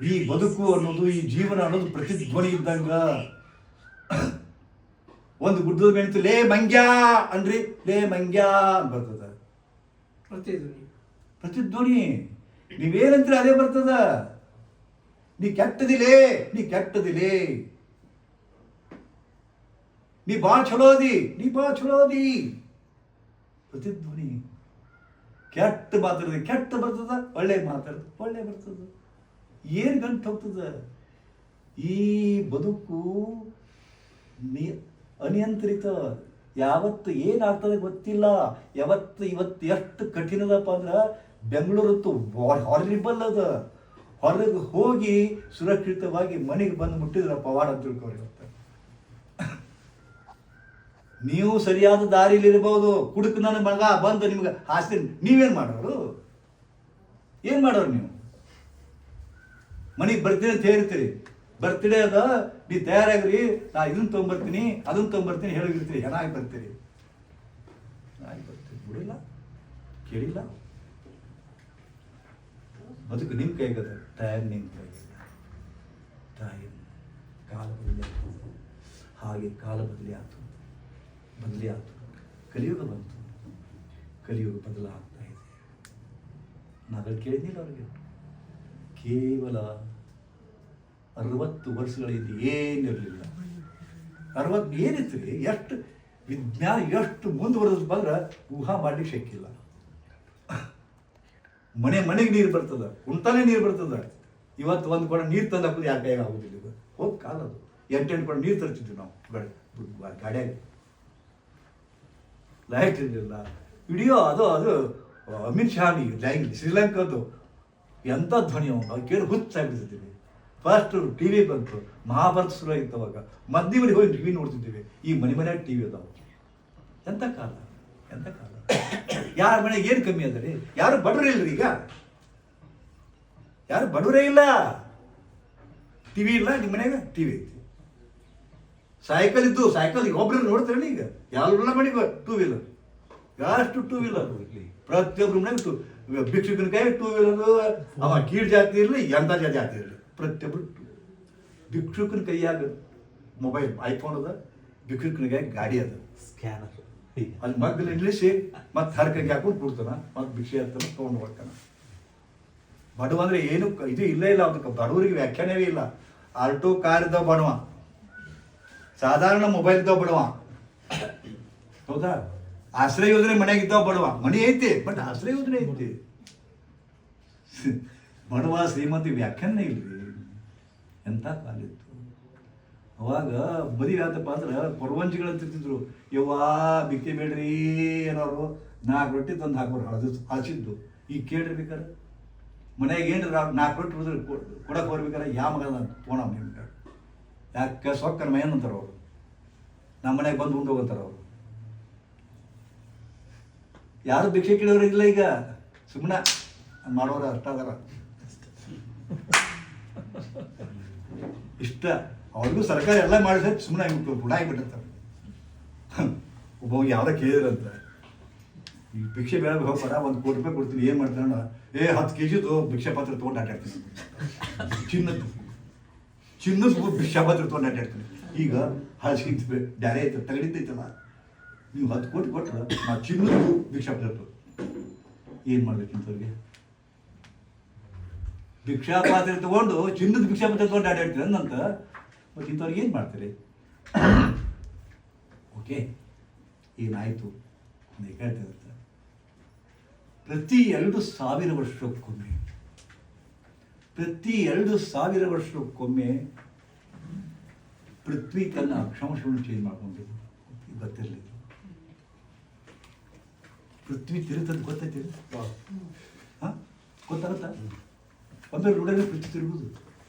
A: ಈ ಬದುಕು ಅನ್ನೋದು, ಈ ಜೀವನ ಅನ್ನೋದು ಪ್ರತಿಧ್ವನಿ ಇದ್ದಂಗ. ಒಂದು ಗುಡ್ಡದ ಮೇಲೆ ಲೇ ಮಂಗ್ಯ ಅನ್ರಿ, ಲೇ ಮಂಗ್ಯ ಅಂತ ಬರ್ತದ ಪ್ರತಿಧ್ವನಿ. ನೀವೇನಂತೀರಿ ಅದೇ ಬರ್ತದ. ನೀ ಕೆಟ್ಟದಿಲೇ, ನೀ ಬಾ ಚಲೋದಿ, ಪ್ರತಿಧ್ವನಿ. ಕೆಟ್ಟ ಮಾತಾಡಿದ್ರೆ ಕೆಟ್ಟ ಬರ್ತದ, ಒಳ್ಳೆ ಮಾತಾಡಿದ್ರೆ ಒಳ್ಳೆ ಬರ್ತದ. ಏನು ಗಂಟು ಹೋಗ್ತದ? ಈ ಬದುಕು ಅನಿಯಂತ್ರಿತ. ಯಾವತ್ತು ಏನಾಗ್ತದೆ ಗೊತ್ತಿಲ್ಲ. ಇವತ್ತು ಎಷ್ಟು ಕಠಿಣದಪ್ಪ ಅಂದ್ರೆ ಬೆಂಗಳೂರತ್ತು ಹಾರಿಬಲ್ ಅದ. ಹೊರಗೆ ಹೋಗಿ ಸುರಕ್ಷಿತವಾಗಿ ಮನೆಗೆ ಬಂದು ಮುಟ್ಟಿದ್ರ ಪವಾಡ ಅಂತ ತಿಳ್ಕೊರಿ. ಇವತ್ತು ನೀವು ಸರಿಯಾದ ದಾರಿಲಿರ್ಬೋದು, ಕುಡುಕು ನನ್ನ ಮಗ ಬಂದು ನಿಮ್ಗೆ ಹಾಸ್ತೀನಿ, ನೀವೇನು ಮಾಡೋರು? ಏನು ಮಾಡೋರು ನೀವು? ಮನೆಗೆ ಬರ್ತೀನಿ ಅಂತ ಹೇಳ್ತೀರಿ, ಬರ್ತ್ಡೇ ಅದ, ನೀ ತಯಾರಾಗ್ರಿ, ನಾ ಇದನ್ನ ತೊಗೊಂಬರ್ತೀನಿ ಅದನ್ನ ತೊಗೊಂಬರ್ತೀನಿ ಹೇಳಿರ್ತೀರಿ, ಏನಾಗಿ ಬರ್ತೀರಿ? ಆಗಿ ಬರ್ತೀರಿ, ಬಿಡಿಲ್ಲ, ಕೇಳಿಲ್ಲ. ಬದುಕು ನಿಮ್ಮ ಕೈಗದ, ಟೈಮ್ ನಿಮ್ಮ ಕೈಗದ. ಟೈಮ್ ಕಾಲ ಬದಲಿ ಆಯ್ತು. ಹಾಗೆ ಕಾಲ ಬದಲಿ ಆಯ್ತು. ಕಲಿಯುಗ ಬಂತು, ಕಲಿಯುಗ ಬದಲಾಗ್ತಾ ಇದೆ. ನಾವೆಲ್ಲ ಕೇಳಿದ್ನಿಲ್ಲ ಅವ್ರಿಗೆ. ಕೇವಲ 60 ವರ್ಷಗಳಿಂದ ಏನಿರಲಿಲ್ಲ. 60 ಏನಿತ್ತು ರೀ? ಎಷ್ಟು ವಿಜ್ಞಾನ ಎಷ್ಟು ಮುಂದುವರೆದು ಬಂದ್ರೆ ಊಹಾ ಮಾಡ್ಲಿಕ್ಕೆ ಶಕ್ಕಿಲ್ಲ. ಮನೆಗೆ ನೀರು ಬರ್ತದ, ಉಂಟಾನೆ ನೀರು ಬರ್ತದ. ಇವತ್ತು ಒಂದು ಕೊಡ ನೀರು ತಂದು ಹಾಕೋದು ಯಾಕೆ ಕೈಗೆ ಆಗೋದಿಲ್ಲ. ಇದು ಹೋಗಿ ಕಾಲ ಅದು. 8 ಕೊಡ ನೀರು ತರ್ತಿದ್ವಿ ನಾವು ಗಾಡಿಯಾಗ. ಲೈಟ್ ಇರಲಿಲ್ಲ. ವಿಡಿಯೋ ಅದು ಅಮಿತ್ ಶಾ ಶ್ರೀಲಂಕಾದ್ದು ಎಂಥ ಧ್ವನಿ ಅವನು ಕೇಳಿ ಹುಚ್ಚಾಗ್ಬಿಡ್ತಿದ್ದೀವಿ. ಫಸ್ಟ್ ಟಿ ವಿ ಬಂತು, ಮಹಾಭಾರತ ಶುರು ಆಗಿತ್ತು ಅವಾಗ. ಮಧ್ಯಮರಿಗೆ ಹೋಗಿ ಟಿ ವಿ ನೋಡ್ತಿದ್ದೀವಿ. ಈ ಮನೆಯಾಗ ಟಿ ವಿ ಅದಾವ. ಎಂಥ ಕಾಲ. ಯಾರ ಮನೆಗೆ ಏನು ಕಮ್ಮಿ ಅದ ರೀ? ಯಾರು ಬಡವರೇ ಇಲ್ಲರಿ ಈಗ. ಯಾರು ಬಡವರೇ ಇಲ್ಲ. ಟಿ ವಿ ಇಲ್ಲ ನಿಮ್ಮ ಮನೆಯಾಗ? ಟಿ ವಿ ಐತಿ. ಸೈಕಲ್ ಇದ್ದು ಸೈಕಲ್ ಒಬ್ರು ನೋಡ್ತಾರಲ್ಲ ಈಗ. ಎಲ್ಲ ಮನೆಗೆ ಟೂ ವೀಲರ್. ಎಷ್ಟು ಟೂ ವೀಲರ್ ಪ್ರತಿಯೊಬ್ಬರ ಮನೆಗೆ ಭಿಕ್ಷುಕನ ಕೈ ಟೂ ವೀಲರ್. ಅವ ಕೀಳು ಜಾತಿ ಇರಲಿ, ಎಂಥ ಜಾತಿ ಇರಲಿ, ಪ್ರತಿಯೊಬ್ಬರು ಭಿಕ್ಷುಕನ ಕೈಯಾಗ ಮೊಬೈಲ್ ಐಫೋನ್ ಅದ, ಭಿಕ್ಷುಕನ ಕೈ ಗಾಡಿ ಅದ, ಸ್ಕ್ಯಾನರ್. ಅಲ್ಲಿ ಮಗ್ಗಲ್ಲಿ ನಿಲ್ಲಿಸಿ ಮತ್ತೆ ಹರಕಗೆ ಹಾಕೊಂಡು ಕೊಡ್ತಾನ, ಮತ್ತೆ ಭಿಕ್ಷೆ ಹತ್ತಾನ, ತೊಗೊಂಡು ಹೋಗ್ತಾನ. ಬಡವ ಅಂದ್ರೆ ಏನು ಇದು ಇಲ್ಲೇ ಇಲ್ಲ. ಅದಕ್ಕೆ ಬಡವರಿಗೆ ವ್ಯಾಖ್ಯಾನವೇ ಇಲ್ಲ. ಆಲ್ಟೋ ಕಾರ್ ಇದ್ದಾವ ಬಡವ, ಸಾಧಾರಣ ಮೊಬೈಲ್ ಇದ್ದಾವ ಬಡವ. ಹೌದಾ? ಆಶ್ರಯ ಯೋಜನೆ ಮನೆಯಾಗ ಇದ್ದಾವ ಬಡವ. ಮನೆ ಐತಿ ಬಟ್ ಆಶ್ರಯ ಯೋಜನೆ ಐತಿ. ಬಡವ ಶ್ರೀಮಂತಿ ವ್ಯಾಖ್ಯಾನ ಇಲ್ರಿ. ಎಂಥ ಕಾಲ ಇತ್ತು ಅವಾಗ. ಮದುವೆ ಆತಪ್ಪ ಅಂದ್ರೆ ಕೊರವಂಜಿಗಳಂತಿರ್ತಿದ್ರು. ಯವ್ವಾ ಬಿಕ್ಕೆ ಬೇಡ್ರಿ ಏನೋರು 4 ರೊಟ್ಟಿ ತಂದು ಹಾಕೋರು ಹಳಸಿದ್ದು. ಈಗ ಕೇಳ್ರಿ ಬೇಕಾರೆ ಮನೆಯಾಗ ಏನು 4 ರೊಟ್ಟಿ ಉಳಿದ್ರೆ ಕೊಡಕ್ಕೆ ಹೋಗ್ಬೇಕಾರೆ ಯಾವ ಮಗ ತೋಣ ನಿಮ್ಗೆ ಯಾಕೆ ಸೊಕ್ಕನ ಮೈನ್ ಅಂತಾರೆ ಅವರು. ನಮ್ಮ ಮನೆಗೆ ಬಂದು ಉಂಡು ಹೋಗ್ತಾರೆ ಅವರು. ಯಾರು ಭಿಕ್ಷೆ ಕೇಳೋರು ಇಲ್ಲ ಈಗ. ಸುಮ್ಮನೆ ಮಾಡೋರು ಅಷ್ಟಾದಾರ ಇಷ್ಟ. ಅವ್ರಿಗೂ ಸರ್ಕಾರ ಎಲ್ಲ ಮಾಡಿದ್ರೆ ಸುಮ್ಮನೆ ಬುಡ ಆಗಿಬಿಟ್ಟಿರ್ತಾರೆ. ಒಬ್ಬ ಯಾವ್ದ ಕೇಳಿದ್ರಂತ, ಈ ಭಿಕ್ಷೆ ಬೇಡ ಹೋಗ್ಬೇಡ, 1 ಕೋಟಿ ರೂಪಾಯಿ ಕೊಡ್ತೀನಿ, ಏನು ಮಾಡ್ತಾನ? 10 kgದು ಭಿಕ್ಷಾ ಪಾತ್ರ ತೊಗೊಂಡು ಆಟಾಡ್ತೀನಿ. ಚಿನ್ನದ ಭಿಕ್ಷಾ ಪಾತ್ರ ತೊಗೊಂಡು ಆಟಾಡ್ತೀನಿ. ಈಗ ಹಳಸಿದ್ ಬ್ಯಾರೆ ಐತೆ, ತಗಡಿದ್ದೈತಲ್ಲ, ನೀವು 10 ಕೋಟಿ ಕೊಟ್ಟರೆ ನಾ ಚಿನ್ನದ ಭಿಕ್ಷಾ ಪಾತ್ರ ಏನು ಮಾಡ್ಬೇಕಿಂತವ್ರಿಗೆ? ಭಿಕ್ಷಾ ಪಾತ್ರೆ ತಗೊಂಡು ಚಿನ್ನದ ಭಿಕ್ಷಾ ಪಾತ್ರೆ ತಗೊಂಡು ಆಟಾಡ್ತೀರ ಅಂತ. ಮತ್ತು ಇಂಥವ್ರಿಗೆ ಏನು ಮಾಡ್ತೀರಿ? ಓಕೆ, ಏನಾಯಿತು ಹೇಳ್ತಿರುತ್ತೆ. ಪ್ರತಿ 2,000 ವರ್ಷಕ್ಕೊಮ್ಮೆ ಪೃಥ್ವಿ ತನ್ನ ಅಕ್ಷಾಂಶವನ್ನು ಚೇಂಜ್ ಮಾಡ್ಕೊಂಡಿದ್ದು ಗೊತ್ತಿರಲಿಲ್ಲ. ಪೃಥ್ವಿ ತಿರುತ್ತಂತ ಗೊತ್ತೈತಿ? ಹಾಂ, ಗೊತ್ತಾಗುತ್ತಾ? ಒಮ್ಮೆ ರೋಡಲ್ಲಿ ಪೃಥ್ವಿ ತಿರುಗುದು.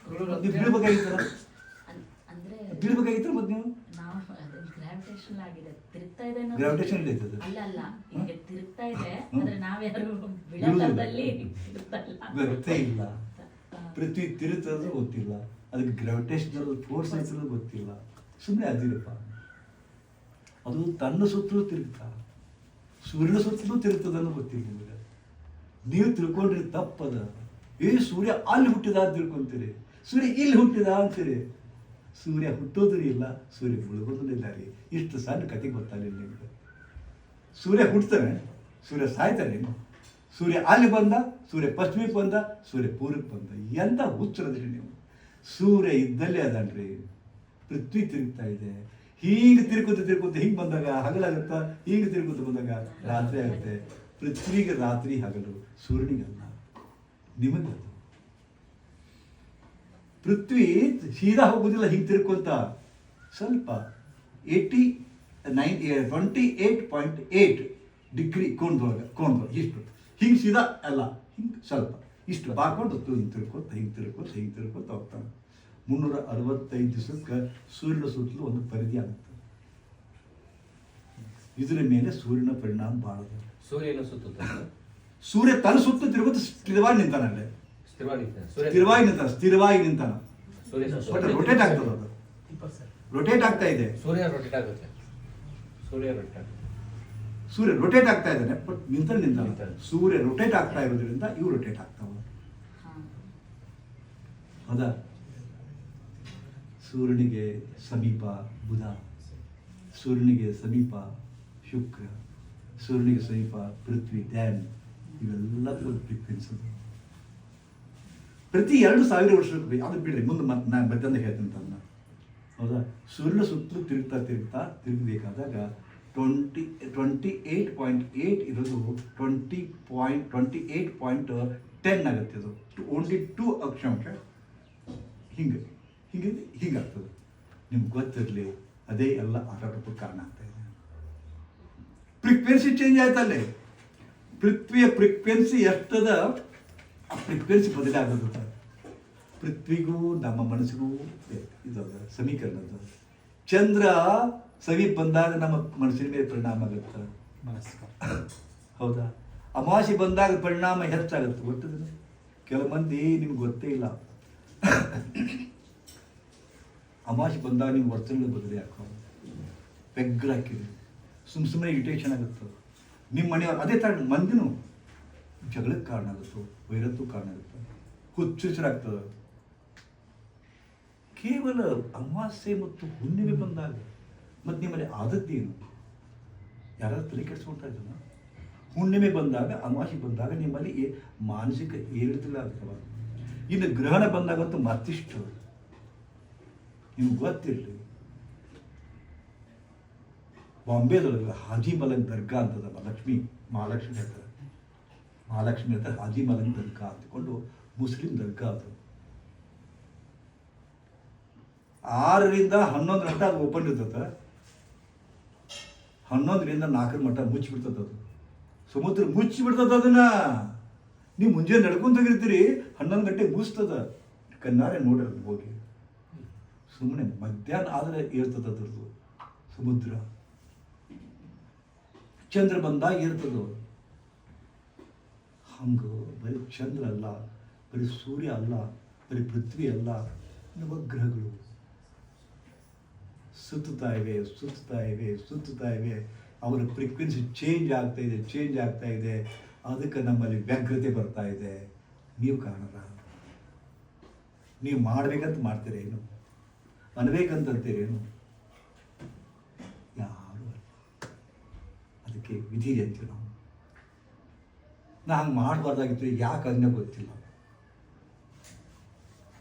A: ನೀವು ಬೀಳ್ಬೇಕಾಗಿತ್ತಲ್ಲ, ಬೀಳ್ಬೇಕಾಗಿತ್ತಲ್ಲ ಮತ್ತೆ ನೀವು. ಗ್ರಾವಿಟೇಷನ್ ಇರ್ತದೆ. ಗೊತ್ತೇ ಇಲ್ಲ. ಪೃಥ್ವಿ ತಿರುತ್ತದ ಗೊತ್ತಿಲ್ಲ, ಅದಕ್ಕೆ ಗ್ರಾವಿಟೇಷನಲ್ ಫೋರ್ಸ್ ಅಂತ ಗೊತ್ತಿಲ್ಲ. ಸುಮ್ಮನೆ ಅದಿರಪ್ಪ. ಅದು ತನ್ನ ಸುತ್ತಲೂ ತಿರುಗ್ತಾ, ಸೂರ್ಯನ ಸುತ್ತಲೂ ತಿರುಗ್ತದನ್ನು ಗೊತ್ತಿಲ್ಲ ನಿಮಗೆ. ನೀವು ತಿಳ್ಕೊಂಡ್ರಿ ತಪ್ಪದ. ಸೂರ್ಯ ಅಲ್ಲಿ ಹುಟ್ಟಿದ ಅಂತ ತಿಳ್ಕೊಂತೀರಿ, ಸೂರ್ಯ ಇಲ್ಲಿ ಹುಟ್ಟಿದ ಅಂತೀರಿ. ಸೂರ್ಯ ಹುಟ್ಟೋದ್ರೂ ಇಲ್ಲ, ಸೂರ್ಯ ಮುಳುಗೋದ್ರೂ ಇಲ್ಲ ರೀ. ಇಷ್ಟು ಸಣ್ಣ ಕತೆ ಗೊತ್ತಾಗಲಿಲ್ಲ ನಿಮಗೆ. ಸೂರ್ಯ ಹುಡ್ತಾನೆ, ಸೂರ್ಯ ಸಾಯ್ತಾನೆ. ಸೂರ್ಯ ಅಲ್ಲಿ ಬಂದ, ಸೂರ್ಯ ಪಶ್ಚಿಮಕ್ಕೆ ಬಂದ, ಸೂರ್ಯ ಪೂರ್ವಕ್ಕೆ ಬಂದ. ಎಂಥ ಹುಚ್ಚರದ್ರಿ ನೀವು. ಸೂರ್ಯ ಇದ್ದಲ್ಲೇ ಅದನ್ರಿ. ಪೃಥ್ವಿ ತಿರುಗ್ತಾ ಇದೆ. ಹೀಗೆ ತಿರ್ಕೋತ ಹಿಂಗೆ ಬಂದಾಗ ಹಗಲಾಗುತ್ತಾ, ಹೀಗೆ ತಿರ್ಕೋತ ಬಂದಾಗ ರಾತ್ರಿ ಆಗುತ್ತೆ. ಪೃಥ್ವಿಗೆ ರಾತ್ರಿ ಹಗಲು, ಸೂರ್ಯನಿಗಲ್ಲ, ನಿಮಗಲ್ಲ. ಪೃಥ್ವಿ ಸೀದಾ ಹೋಗೋದಿಲ್ಲ, ಹಿಂಗೆ ತಿರ್ಕೊಂತ ಸ್ವಲ್ಪ 80 28.8 ಡಿಗ್ರಿ ಕೋಣದೊಳಗೆ ಇಷ್ಟು ಹಿಂಗೆ ಸೀದಾ ಅಲ್ಲ ಹಿಂಗೆ ಸ್ವಲ್ಪ ಇಷ್ಟು ಬಾಕೊಂಡು ಹಿಂಗೆ ತಿರ್ಕೋತ ಹೋಗ್ತಾನೆ. 365 ದಿವಸಕ್ಕೆ ಸೂರ್ಯನ ಸುತ್ತಲೂ ಒಂದು ಪರಿಧಿ ಆಗುತ್ತೆ. ಇದರ ಮೇಲೆ ಸೂರ್ಯನ ಪರಿಣಾಮ ಭಾಳ ಅದ.
B: ಸೂರ್ಯನ ಸುತ್ತ
A: ಸೂರ್ಯ ತನ್ನ ಸುತ್ತ ತಿರುಗುತ್ತ ಸ್ಥಿರವಾಗಿ ನಿಂತಾನಲ್ಲೇ, ಸ್ಥಿರವಾಗಿ ನಿಂತಾನ. ಬಟ್ ರೊಟೇಟ್ ಆಗ್ತದೆ, ಅದು ರೊಟೇಟ್ ಆಗ್ತಾ ಇದೆ.
B: ಸೂರ್ಯ ರೊಟೇಟ್ ಆಗುತ್ತೆ,
A: ಸೂರ್ಯ ರೊಟೇಟ್ ಆಗ್ತಾ ಇದ್ದಾನೆ, ಬಟ್ ನಿಂತಾನೆ. ಸೂರ್ಯ ರೊಟೇಟ್ ಆಗ್ತಾ ಇರೋದ್ರಿಂದ ಇವು ರೊಟೇಟ್ ಆಗ್ತಾವ. ಹೌದಾ? ಸೂರ್ಯನಿಗೆ ಸಮೀಪ ಬುಧ, ಸೂರ್ಯನಿಗೆ ಸಮೀಪ ಶುಕ್ರ, ಸೂರ್ಯನಿಗೆ ಸಮೀಪ ಪೃಥ್ವಿ, ಡ್ಯಾನ್, ಇವೆಲ್ಲದೂ ಫ್ರೀಕ್ವೆನ್ಸಿ. ಪ್ರತಿ 2,000 ವರ್ಷಕ್ಕೆ ಅದು ಬಿಡ್ರಿ, ಮುಂದೆ ಮತ್ತೆ ನಾನು ಬದ್ದಂದ ಹೇಳ್ತೀನಿ ತನ್ನ. ಹೌದಾ? ಸೂರ್ಯನ ಸುತ್ತಲೂ ತಿರುಗಬೇಕಾದಾಗ 28.8 ಇರೋದು 28.10 ಆಗುತ್ತೆ. ಅದು ಓನ್ಲಿ 2 ಅಕ್ಷಾಂಶ ಹಿಂಗಾಗ್ತದೆ. ನಿಮ್ಗೆ ಗೊತ್ತಿರಲಿ, ಅದೇ ಎಲ್ಲ ಆಟಾಟಕ್ಕೆ ಕಾರಣ ಆಗ್ತಾ ಇದೆ. ಫ್ರೀಕ್ವೆನ್ಸಿ ಚೇಂಜ್ ಆಯ್ತಲ್ಲೇ. ಪೃಥ್ವಿಯ ಫ್ರೀಕ್ವೆನ್ಸಿ ಎಷ್ಟದ, ಆ ಫ್ರೀಕ್ವೆನ್ಸಿ ಬದಲಾಗೋದು. ಪೃಥ್ವಿಗೂ ನಮ್ಮ ಮನಸ್ಸಿಗೂ ಇದದ ಸಮೀಕರಣ. ಚಂದ್ರ ಸಮೀಪ ಬಂದಾಗ ನಮ್ಮ ಮನಸ್ಸಿನ ಮೇಲೆ ಪರಿಣಾಮ ಆಗುತ್ತೆ. ಹೌದಾ? ಅಮಾವಾಸ್ಯೆ ಬಂದಾಗ ಪರಿಣಾಮ ಹೆಚ್ಚಾಗುತ್ತೆ. ಗೊತ್ತಿದೆ? ಕೆಲವು ಮಂದಿ ನಿಮ್ಗೆ ಗೊತ್ತೇ ಇಲ್ಲ. ಅಮಾವಾಸ್ಯೆ ಬಂದಾಗ ನೀವು ವರ್ತನೆಗಳು ಬದಲಿ ಹಾಕೋ, ಬೆಗ್ಗರ್ ಹಾಕಿರಿ, ಸುಮ್ಮನೆ ಇರಿಟೇಷನ್ ಆಗುತ್ತೆ. ನಿಮ್ಮ ಮನೆಯವ್ರು ಅದೇ ಥರ ಮಂದಿನೂ ಜಗಳಕ್ಕೆ ಕಾರಣ ಆಗುತ್ತೋ, ವೈರತ್ವ ಕಾರಣ ಆಗುತ್ತೆ, ಹುಚ್ಚುಚ್ಚರಾಗ್ತದೆ. ಕೇವಲ ಅಮಾವಾಸ್ಯೆ ಮತ್ತು ಹುಣ್ಣಿಮೆ ಬಂದಾಗ. ಮತ್ತು ನಿಮ್ಮಲ್ಲಿ ಆದದ್ದೇನು? ಯಾರಾದ್ರೂ ತಲೆ ಕೆಡಿಸ್ಕೊಳ್ತಾ ಇದ್ದಾನ? ಹುಣ್ಣಿಮೆ ಬಂದಾಗ, ಅಮಾವಾಸ್ಯೆ ಬಂದಾಗ ನಿಮ್ಮಲ್ಲಿ ಮಾನಸಿಕ ಏರಿಳಿತ ಆಗ್ತವ. ಇನ್ನು ಗ್ರಹಣ ಬಂದಾಗಂತೂ ಮತ್ತಿಷ್ಟು. ನಿಮ್ಗೆ ಗೊತ್ತಿರಲಿ, ಬಾಂಬೆದೊಳಗೆ ಹಾಜಿ ಮಲಂಗ್ ದರ್ಗಾ ಅಂತದ, ಮಹಾಲಕ್ಷ್ಮಿ ಹೇಳ್ತಾರೆ. ಮಹಾಲಕ್ಷ್ಮಿ ಹೇಳ್ತಾರೆ ಹಾಜಿ ಮಲಂಗ್ ದರ್ಗಾ ಅಂದ್ಕೊಂಡು ಮುಸ್ಲಿಂ ದರ್ಗಾ ಅದು. 6 ರಿಂದ 11 ಗಂಟೆ ಅದು ಓಪನ್ ಇರ್ತದೆ. 11 ರಿಂದ 4 ಮಟ್ಟ ಮುಚ್ಚಿಬಿಡ್ತದೆ. ಅದು ಸಮುದ್ರ ಮುಚ್ಚಿಬಿಡ್ತದೆ. ಅದನ್ನ ನೀವು ಮುಂಜಾನೆ ನಡ್ಕೊಂಡು ಹೋಗಿರ್ತೀರಿ, 11 ಗಂಟೆಗೆ ಮುಗಿಸ್ತದ. ಕಣ್ಣಾರೆ ನೋಡಿರೋದು ಹೋಗಿ. ಸುಮ್ಮನೆ ಮಧ್ಯಾಹ್ನ ಆದರೆ ಇರ್ತದೆ ಅದ್ರದ್ದು ಸಮುದ್ರ. ಚಂದ್ರ ಬಂದಾಗ ಇರ್ತದ. ಹಂಗೆ ಬರೀ ಚಂದ್ರ ಅಲ್ಲ, ಬರೀ ಸೂರ್ಯ ಅಲ್ಲ, ಬರೀ ಪೃಥ್ವಿ ಅಲ್ಲ, ನವಗ್ರಹಗಳು ಸುತ್ತುತ್ತಾ ಇವೆ. ಅವರ ಫ್ರೀಕ್ವೆನ್ಸಿ ಚೇಂಜ್ ಆಗ್ತಾ ಇದೆ. ಅದಕ್ಕೆ ನಮ್ಮಲ್ಲಿ ವ್ಯಗ್ರತೆ ಬರ್ತಾ ಇದೆ. ನೀವು ಕಾರಣರ. ನೀವು ಮಾಡ್ಬೇಕಂತ ಮಾಡ್ತೀರೇನು? ಅನ್ಬೇಕಂತೀರೇನು? ಯಾರು ಅಲ್ಲ. ಅದಕ್ಕೆ ವಿಧಿ ಅಂತೀವಿ ನಾವು. ಹಂಗೆ ಮಾಡಬಾರ್ದಾಗಿತ್ತು. ಯಾಕೆ ಅನ್ನೋ ಗೊತ್ತಿಲ್ಲ.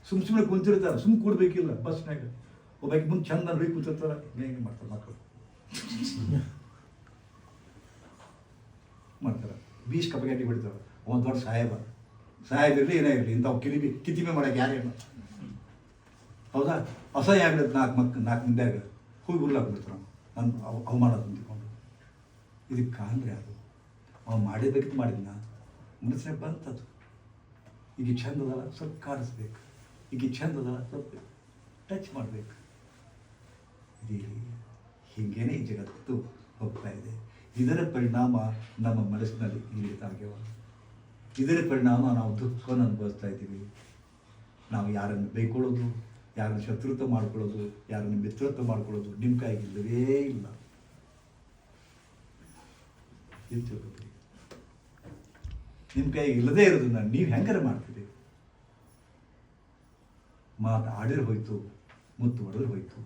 A: ಸುಮ್ಮನೆ ಕುಂತಿರ್ತಾರೆ. ಸುಮ್ಮನೆ ಕೂಡ್ಬೇಕಿಲ್ಲ. ಬಸ್ನಾಗ ಒಬ್ಬಾಕಿ ಮುಂದೆ ಚಂದ ಹೋಗಿ ಕೂತಿರ್ತಾರೆ. ಹೆಂಗೆ ಮಾಡ್ತಾರೆ ಮಕ್ಕಳು ಮಾಡ್ತಾರೆ. ಬೀಚ್ ಕಪಗಟ್ಟಿ ಬಿಡ್ತಾರೆ. ಅವನು ದೊಡ್ಡ ಸಾಹೇಬ ಇರಲಿ, ಏನೇ ಇರಲಿ, ಇಂಥವು ಕಿತಿಮೆ ಮಾಡೋಕೆ ಯಾರೇನು? ಹೌದಾ? ಅಸಹ್ಯ ಆಗ್ಬಿಡುತ್ತೆ. 4 ಮಂದಿಯಾಗ ಹೋಗಿ ಉರ್ಲಾಕ್ಬಿಡ್ತಾರೆ. ನಾನು ಅವಮಾನ ತಂದುಕೊಂಡು. ಇದಕ್ಕೆ ಕಾಣ್ರೆ ಅದು ಅವ್ನು ಮಾಡಿರ್ಬೇಕಿತ್ತು, ಮಾಡಿದ್ನ ಮನಸ್ಸಿನಾಗ ಬಂತದು. ಈಗ ಚಂದದ ಸ್ವಲ್ಪ ಕಾಣಿಸ್ಬೇಕು, ಈಗ ಚಂದದ ಸ್ವಲ್ಪ ಟಚ್ ಮಾಡಬೇಕು. ಇದು ಹೀಗೇನೆ ಈ ಜಗತ್ತು ಹೋಗ್ತಾ ಇದೆ. ಇದರ ಪರಿಣಾಮ ನಮ್ಮ ಮನಸ್ಸಿನಲ್ಲಿ ಇಳಿತಾಗ್ಯವ. ಇದರ ಪರಿಣಾಮ ನಾವು ದುಃಖವನ್ನು ಅನುಭವಿಸ್ತಾ ಇದ್ದೀವಿ. ನಾವು ಯಾರನ್ನು ಬೈಕೊಳ್ಳೋದು, ಯಾರನ್ನು ಶತ್ರುತ್ವ ಮಾಡ್ಕೊಳ್ಳೋದು, ಯಾರನ್ನು ಮಿತ್ರತ್ವ ಮಾಡ್ಕೊಳ್ಳೋದು ನಿಮ್ಮ ಕೈಗಿಲ್ಲವೇ ಇಲ್ಲ. ನಿಮ್ಮ ಕೈಗೆ ಇಲ್ಲದೇ ಇರೋದನ್ನ ನೀವು ಹೆಂಗಾರ ಮಾಡ್ತೀರಿ? ಮಾತು ಆಡಿದ್ರೆ ಹೋಯ್ತು, ಮುತ್ತು ಹೊಡೆದ್ರೆ ಹೋಯ್ತು.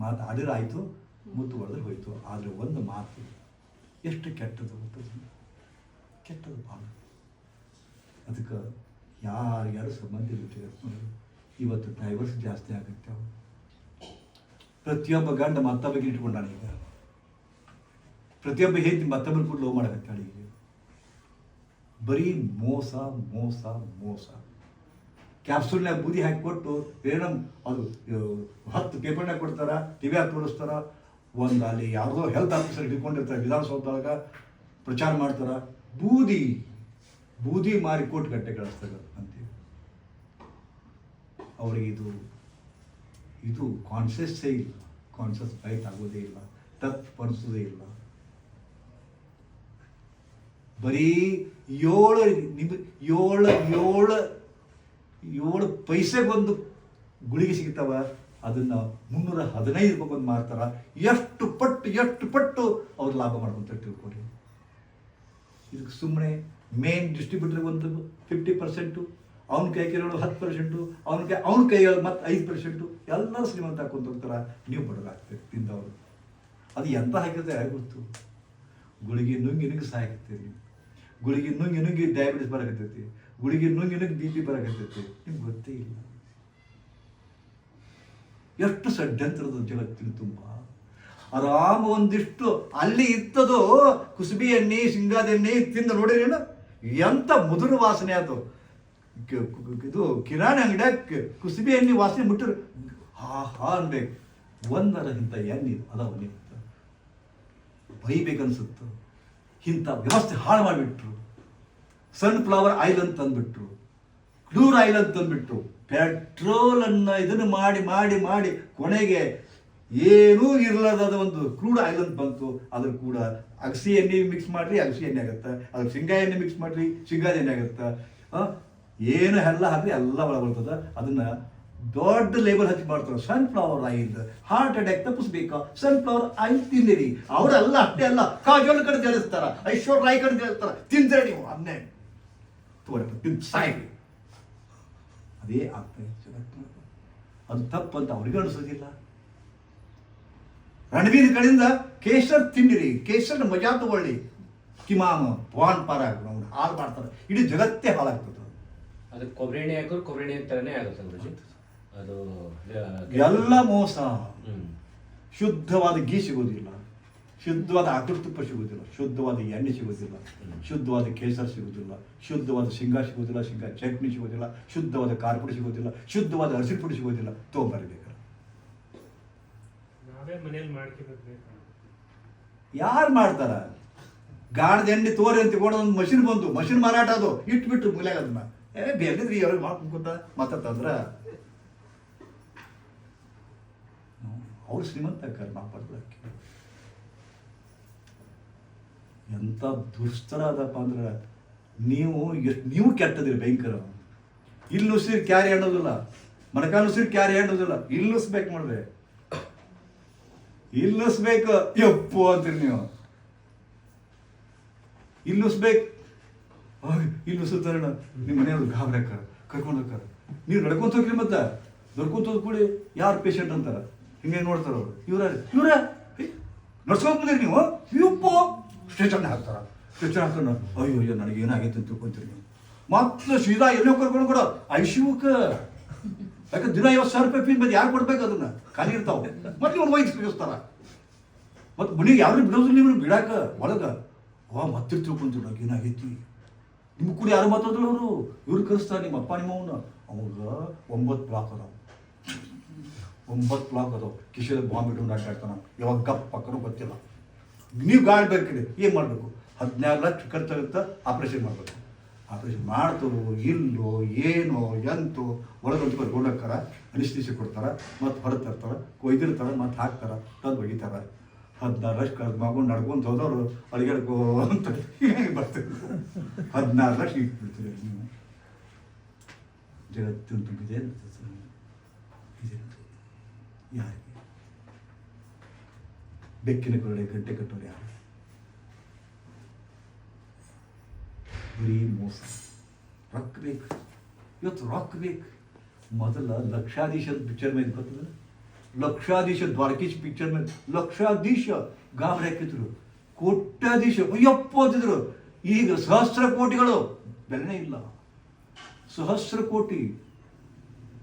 A: ಮಾತು ಆಡಿದ್ರೆ ಆಯಿತು, ಮುತ್ತು ಹೊಡೆದ್ರೆ ಹೋಯ್ತು. ಆದರೆ ಒಂದು ಮಾತು ಎಷ್ಟು ಕೆಟ್ಟದು ಗೊತ್ತದ? ಕೆಟ್ಟದು ಭಾಳ. ಅದಕ್ಕೆ ಯಾರು ಸಂಬಂಧ ಇರುತ್ತೆ. ಇವತ್ತು ಡೈವರ್ಸ್ ಜಾಸ್ತಿ ಆಗುತ್ತೆ. ಅವು ಪ್ರತಿಯೊಬ್ಬ ಗಂಡ ಮತ್ತೊಬ್ಬಗೆ ಇಟ್ಕೊಂಡಾಳ. ಈಗ ಪ್ರತಿಯೊಬ್ಬ ಹೆಂಡತಿ ಮತ್ತೊಬ್ಬರು ಕೂಡ ಲವ್ ಮಾಡಕತ್ತಾಳ. ಈಗ ಬರೀ ಮೋಸ. ಕ್ಯಾಪ್ಸೂಲ್ನಾಗ ಬೂದಿ ಹಾಕಿ ಕೊಟ್ಟು ಏನೋ ಅದು 10 ಪೇಪರ್ನಾಗ ಕೊಡ್ತಾರ, ಟಿವಿಯಾಗ ತೋರಿಸ್ತಾರ, ಒಂದು ಅಲ್ಲಿ ಯಾವುದೋ ಹೆಲ್ತ್ ಆಫೀಸರ್ ಹಿಡ್ಕೊಂಡಿರ್ತಾರೆ, ವಿಧಾನಸೌಧದಾಗ ಪ್ರಚಾರ ಮಾಡ್ತಾರ, ಬೂದಿ ಮಾರಿ ಕೋಟಿ ಗಟ್ಟೆ ಕಳಿಸ್ತಾರೆ ಅಂತೀವಿ. ಅವ್ರಿಗೆ ಇದು ಕಾನ್ಷಿಯಸ್ಸೇ ಇಲ್ಲ, ಕಾನ್ಷಿಯಸ್ ರೈಟ್ ಆಗೋದೇ ಇಲ್ಲ, ತಪ್ಪು ಅನಿಸೋದೇ ಇಲ್ಲ. ಬರೀ 7 ಪೈಸೆಗೊಂದು ಗುಳಿಗೆ ಸಿಗ್ತಾವ, ಅದನ್ನ 315 ರೂಪಾಯಿಗೊಂದು ಮಾರ್ತಾರ. ಎಷ್ಟು ಪಟ್ಟು ಅವ್ರು ಲಾಭ ಮಾಡ್ಕೊಂತ ತಿಳ್ಕೊರಿ. ಇದಕ್ಕೆ ಸುಮ್ಮನೆ ಮೇನ್ ಡಿಸ್ಟ್ರಿಬ್ಯೂಟರ್ ಒಂದು 50%, ಅವನ ಕೈ ಕೇಳೋದು 10%, ಅವನ ಕೈ ಮತ್ತೆ 5%, ಎಲ್ಲರೂ ಶ್ರೀಮಂತ ಹಾಕೊಂಡು ಹೋಗ್ತಾರ. ನೀವು ಬಡದಾಗ್ತೀರಿ ತಿಂದವರು. ಅದು ಎಂತ ಹಾಕಿದ್ರೆ ಗೊತ್ತು, ಗುಳಿಗೆ ನುಂಗಿ ಸಾಯ್ತೀರಿ, ಗುಳಿಗೆ ನುಂಗಿ ಡಯಾಬಿಟಿಸ್ ಬರಕತ್ತೈತಿ, ಗುಳಿಗೆ ನುಂಗಿ BP ಬರಕತ್ತೈತಿ, ನಿಮ್ಗೆ ಗೊತ್ತೇ ಇಲ್ಲ. ಎಷ್ಟು ಷಡ್ಯಂತ್ರದ ಜಗತ್ತಿನ ತುಂಬ. ಆರಾಮ ಒಂದಿಷ್ಟು ಅಲ್ಲಿ ಇತ್ತದು ಕುಸುಬಿ ಎಣ್ಣೆ, ಶೇಂಗಾದ ಎಣ್ಣೆ ತಿಂದು ನೋಡಿರೇನು ಎಂತ ಮಧುರ ವಾಸನೆ ಅದು. ಇದು ಕಿರಾಣಿ ಅಂಗಡಿಯಾಗ ಕುಸುಬಿ ಎಣ್ಣೆ ವಾಸನೆ ಮುಟ್ಟಿರು ಹಾ ಅನ್ಬೇಕು. ಒಂದರ ಇಂಥ ಎಣ್ಣೆ ಅದಾವ ನಿಂತ ಬೈಬೇಕನ್ಸುತ್ತು. ಇಂಥ ವ್ಯವಸ್ಥೆ ಹಾಳು ಮಾಡಿಬಿಟ್ರು. ಸನ್ಫ್ಲವರ್ ಆಯಿಲ್ ಅಂತ ತಂದ್ಬಿಟ್ರು, ಕ್ರೂಡ್ ಆಯಿಲ್ ಅಂತ ತಂದ್ಬಿಟ್ರು, ಪೆಟ್ರೋಲನ್ನು ಇದನ್ನು ಮಾಡಿ ಕೊನೆಗೆ ಏನೂ ಇರಲಾರ್ದ ಒಂದು ಕ್ರೂಡ್ ಆಯಿಲ್ ಅಂತ ಬಂತು. ಅದ್ರ ಕೂಡ ಅಗಸಿ ಎಣ್ಣೆ ಮಿಕ್ಸ್ ಮಾಡ್ರಿ, ಅಗಸಿ ಎಣ್ಣೆ ಆಗುತ್ತೆ, ಅದ್ರ ಶೇಂಗಾ ಎಣ್ಣೆ ಮಿಕ್ಸ್ ಮಾಡ್ರಿ, ಶೇಂಗಾದ ಎಣ್ಣೆ ಆಗುತ್ತೆ. ಏನು ಎಲ್ಲ ಹಾಕಿ ಎಲ್ಲ ಒಳಗೊಳ್ತದ. ಅದನ್ನ ದೊಡ್ಡ ಲೇಬಲ್ ಹಚ್ಚಿ ಮಾಡ್ತಾರೆ, ಸನ್ಫ್ಲವರ್ ಆಯಿಲ್, ಹಾರ್ಟ್ ಅಟ್ಯಾಕ್ ತಪ್ಪಿಸ್ಬೇಕಾ, ಸನ್ಫ್ಲವರ್ ಆಯಿಲ್ ತಿಂದಿರಿ. ಅವರೆಲ್ಲ ಅಷ್ಟೇ ಅಲ್ಲ, ಕಾಜೋಲ್ ಕಡೆ ತಿಳಿಸ್ತಾರ, ಐಶ್ವರ್ಯ ರಾಯ್ ಕಡೆ ತಿಳಿಸ್ತಾರ, ತಿಂದ್ರೆ ನೀವು ಅನ್ನೇ ತಿಂದು ಸಾಯ್ರಿ. ಅದೇ ಆಗ್ತದೆ ಜಗತ್ತು. ಅದು ತಪ್ಪಂತ ಅವ್ರಿಗೆ ಅನಿಸೋದಿಲ್ಲ. ರಣವೀರ್ ಕಡೆಯಿಂದ ಕೇಸರ್ ತಿನ್ನಿರಿ, ಕೇಸರ್ ಮಜಾ ತಗೊಳ್ಳಿ, ಕಿಮಾಮ ವಾನ್ ಪಾರಾಗ ಅವ್ರು ಹಾಳು ಮಾಡ್ತಾರೆ, ಇಡೀ ಜಗತ್ತೇ ಹಾಳಾಗ್ತದೆ.
B: ಅದು ಕೊಬ್ಬರಿ ಎಣ್ಣೆ ಹಾಕೋರು ಕೊಬ್ಬರಿ ಎಣ್ಣೆ ಥರನೇ ಆಗುತ್ತೆ ಅದು.
A: ಎಲ್ಲ ಮೋಸ. ಶುದ್ಧವಾದ ಗೀ ಸಿಗೋದಿಲ್ಲ, ಶುದ್ಧವಾದ ಆಕೃತ ತುಪ್ಪ ಸಿಗೋದಿಲ್ಲ, ಶುದ್ಧವಾದ ಎಣ್ಣೆ ಸಿಗೋದಿಲ್ಲ, ಶುದ್ಧವಾದ ಕೇಸರ್ ಸಿಗೋದಿಲ್ಲ, ಶುದ್ಧವಾದ ಶೇಂಗಾ ಸಿಗೋದಿಲ್ಲ, ಶೇಂಗಾ ಚಟ್ನಿ ಸಿಗೋದಿಲ್ಲ, ಶುದ್ಧವಾದ ಖಾರ ಪುಡಿ ಸಿಗೋದಿಲ್ಲ, ಶುದ್ಧವಾದ ಅರಿಶಿನ ಪುಡಿ ಸಿಗೋದಿಲ್ಲ. ತೊಗೊಂಬರ್ಬೇಕು. ಯಾರು ಮಾಡ್ತಾರ? ಗಾಣದ ಎಣ್ಣೆ ತೋರಿ ಅಂತ ತಗೊಂಡು ಒಂದು ಮಷಿನ್ ಬಂತು, ಮಷಿನ್ ಮಾರಾಟ ಅದು ಇಟ್ಬಿಟ್ರು ಮುಗಿಲಾಗ ಅದನ್ನ. ಬೇಕಿದ್ರಿ ಅವ್ರಿಗೆ ಮಾಡ್ಕೊಂತ ಮಾತಾಡ್ತಂದ್ರ ಅವ್ರು ಶ್ರೀಮಂತ ನಾವು ಪಡ್ದಕ್ಕೆ. ಎಂತ ದುಸ್ತರ ಅದಪ್ಪ ಅಂದ್ರೆ ನೀವು ಕೆಟ್ಟದಿರಿ ಭಯಂಕರ. ಇಲ್ಲಿ ನುಸಿರಿ ಕ್ಯಾರಿ ಅನ್ನೋದಿಲ್ಲ, ಮಣಕ ನುಸಿರಿ ಕ್ಯಾರಿ ಅನ್ನೋದಿಲ್ಲ, ಇಲ್ಲಿ ನುಸ್ಬೇಕು ಮಾಡ್ದೆ, ಇಲ್ಲಿ ನುಸ್ಬೇಕು ಯಪ್ಪು ಅಂತೀರಿ ನೀವು. ಇಲ್ಲಿ ನುಸ್ಬೇಕು, ಇಲ್ಲಿ ನುಸುತ್ತಾರ ನಿಮ್ಮ ಮನೆಯವ್ರು ಗಾಬರಿ ಹಾಕಾರ ಕರ್ಕೊಂಡು ಹೋಗ್ತಾರ. ನೀವು ನಡ್ಕೊಂತ ಹೋಗ್ರಿ, ಮತ್ತೆ ನಡ್ಕೊಂತ ಹೋಗ್ಕೊಳ್ಳಿ ಯಾರು ಪೇಷಂಟ್ ಅಂತಾರ, ಹಿಂಗೆ ನೋಡ್ತಾರ ಅವರು. ಇವ್ರ ನಡ್ಸ್ಕೊಂಡ್ ಬಂದಿರಿ ನೀವು, ಯಪ್ಪು ಸ್ಟೇಷನ್ ಹಾಕ್ತಾರ. ಸ್ಟೇಷನ್ ಹಾಕೋಣ, ಅಯ್ಯೋ ನನಗೆ ಏನಾಗೈತೆ ಅಂತ ತಿಳ್ಕೊಂತೀರಿ ನೀವು. ಮತ್ತೆ ಸೀದಾ ಎಲ್ಲೋ ಕರ್ಕೊಂಡು ಕೊಡೋ ಐಶಿವಕ್ಕೆ. ಯಾಕೆ ದಿನ 50,000 ರೂಪಾಯಿ ಫೀಸ್ ಮತ್ತೆ ಯಾರು ಕೊಡ್ಬೇಕು? ಅದನ್ನ ಖಾಲಿ ಇರ್ತಾವ. ಮತ್ತೆ ಇವ್ರು ವೈದ್ಯ ಕಳಿಸ್ತಾರ. ಮತ್ತೆ ಮನೆಗೆ ಯಾರು ಬಿಡೋದಿಲ್ಲ, ನೀವು ಬಿಡಾಕ ಒಳಗ ಮತ್ತೆ ತಿಳ್ಕೊಂತೀವಿ ನನಗೆ ಏನಾಗೈತಿ. ನಿಮ್ಗೆ ಕೂಡ ಯಾರು ಮಾತಾಡಿದ್ರು ಅವರು, ಇವ್ರು ಕರೆಸ್ತಾರೆ ನಿಮ್ಮ ಅಪ್ಪ ನಿಮ್ಮವನ್ನ. ಅವಾಗ 9 ಬ್ಲಾಕ್ ಅದಾವ, 9 ಬ್ಲಾಕ್ ಅದಾವ. ಕಿಶೋರ ಬಾಂಬ್ ಇಟ್ಕೊಂಡು ಆಟಾಡ್ತಾನ, ಯಾವಾಗ ಗಪ್ ಪಕ್ಕನೂ ಗೊತ್ತಿಲ್ಲ. ನೀವು ಗಾಡಿ ಬೇಕಿದೆ ಏನು ಮಾಡಬೇಕು? 14 ಲಕ್ಷ ಖರ್ಚಾಗುತ್ತೆ, ಆಪ್ರೇಷನ್ ಮಾಡಬೇಕು. ಆಪ್ರೇಷನ್ ಮಾಡ್ತರೋ ಇಲ್ಲೋ ಏನೋ ಎಂತೋ ಒಳಗಂತ ಗೋಡಕ್ಕಾರ ಅನಿಸ್ತೀಸಿ ಕೊಡ್ತಾರೆ, ಮತ್ತು ಹೊರಗೆ ತರ್ತಾರೆ, ಕೊಯ್ದಿರ್ತಾರೆ, ಮತ್ತು ಹಾಕ್ತಾರೆ, ತಂದು ಒಗಿತಾರೆ. 14 ಲಕ್ಷ ಖರ್ಚು ಮಾಡ್ಕೊಂಡು ನಡ್ಕೊಂಡು ಹೋದವರು ಅಡಿಗೆಡ್ಕೋ ಅಂತ ಬರ್ತೀವಿ. 14 ಲಕ್ಷ ಇಟ್ಬಿಡ್ತೀರಿ ನೀವು. ಜಗತ್ತಿನ ತುಂಬಿದೆ ಯಾರಿಗೆ? ಬೆಕ್ಕಿನ ಕೊರಡೆ ಗಂಟೆ ಕಟ್ಟೋರು ಯಾರು? ಬರೀ ಮೋಸ. ರೊಕ್ಕ ಬೇಕು, ಇವತ್ತು ರೊಕ್ಕ ಬೇಕು. ಮೊದಲ ಲಕ್ಷಾಧೀಶ ಪಿಕ್ಚರ್ ಮೇಲೆ ಗೊತ್ತದ, ಲಕ್ಷಾಧೀಶ ದ್ವಾರಕೀಶ್ ಪಿಕ್ಚರ್ ಮೇಲೆ ಲಕ್ಷಾಧೀಶ ಗಾಬರಿ ಹಾಕಿದ್ರು, ಕೋಟ್ಯಾಧೀಶ ಅಯ್ಯಪ್ಪ ಅಂತಿದ್ರು. ಈಗ ಸಹಸ್ರ ಕೋಟಿಗಳು ಬೆಲೆನೇ ಇಲ್ಲ. ಸಹಸ್ರ ಕೋಟಿ.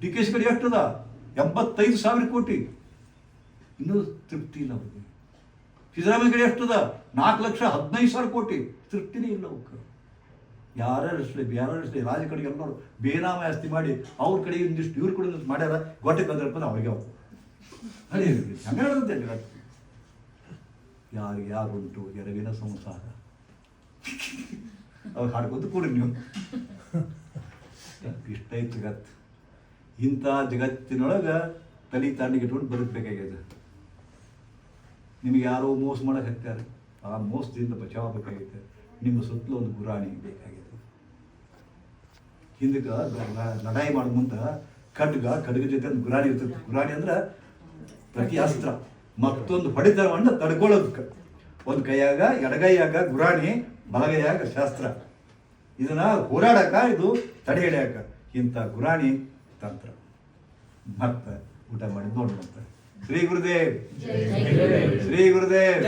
A: DKC ಕಡೆ ಎಷ್ಟದ? 85,000 ಕೋಟಿ. ಇನ್ನೂ ತೃಪ್ತಿ ಇಲ್ಲ ಅವ್ರಿಗೆ. ಸಿದ್ದರಾಮಯ್ಯ ಕಡೆ ಎಷ್ಟದ? 4,15,000 ಕೋಟಿ. ತೃಪ್ತಿನೇ ಇಲ್ಲ ಅವಕ್ಕೆ. ಯಾರು ರಾಜ ಕಡೆಗೆ ಎಲ್ಲರೂ ಬೇನಾಮಿ ಆಸ್ತಿ ಮಾಡಿ ಅವ್ರ ಕಡೆಗೆ ಒಂದಿಷ್ಟು ಇವ್ರ ಕಡೆ ಒಂದಿಷ್ಟು ಮಾಡ್ಯಾರ ಗೊಟ್ಟೆ ಬಂದ್ರಪ್ಪ ಅವ್ರಿಗೆ ಅವು ಹಂಗೆ ಹೇಳೋದಂತೆ ಜಗತ್ತು. ಯಾರಿಗೆ ಯಾರು ಉಂಟು ಎರಗಿನ ಸಂಸಾರ ಅವಾಗ ಹಾಡ್ಕೊತ ಕೂಡಿ ನೀವು ಇಷ್ಟ ಐತೆ ಜಗತ್ತು. ಇಂಥ ಜಗತ್ತಿನೊಳಗೆ ತಲೆ ತಾಂಡಿಗೆ ಇಟ್ಕೊಂಡು ಬದುಕಬೇಕಾಗ್ಯದ. ನಿಮಗೆ ಯಾರೋ ಮೋಸ ಮಾಡಕ್ಕೆ ಹತ್ತಾರೆ, ಆ ಮೋಸದಿಂದ ಬಚಾವಬೇಕಾಗೈತೆ. ನಿಮ್ಮ ಸುತ್ತಲೂ ಒಂದು ಗುರಾಣಿ ಬೇಕಾಗಿದೆ. ಹಿಂದಕ್ಕೆ ಲಡಾಯಿ ಮಾಡೋ ಮುಂದೆ ಖಡ್ಗ ಜೊತೆ ಒಂದು ಗುರಾಣಿ ಇರ್ತದೆ. ಗುರಾಣಿ ಅಂದ್ರೆ ಪ್ರತಿ ಅಸ್ತ್ರ ಮತ್ತೊಂದು ಹೊಡೆತನವನ್ನು ತಡ್ಕೊಳ್ಳೋದಕ್ಕೆ. ಒಂದು ಕೈಯಾಗ ಎಡಗೈಯಾಗ ಗುರಾಣಿ, ಬಲಗೈಯಾಗ ಶಾಸ್ತ್ರ. ಇದನ್ನ ಹೋರಾಡಕ, ಇದು ತಡೆ ಹಿಡಿಯಾಕ ಇಂಥ ಗುರಾಣಿ ತಂತ್ರ. ಮತ್ತೆ ಊಟ ಮಾಡಿ ನೋಡುವಂತ ಶ್ರೀ ಗುರುದೇವ್, ಶ್ರೀ ಗುರುದೇವ್.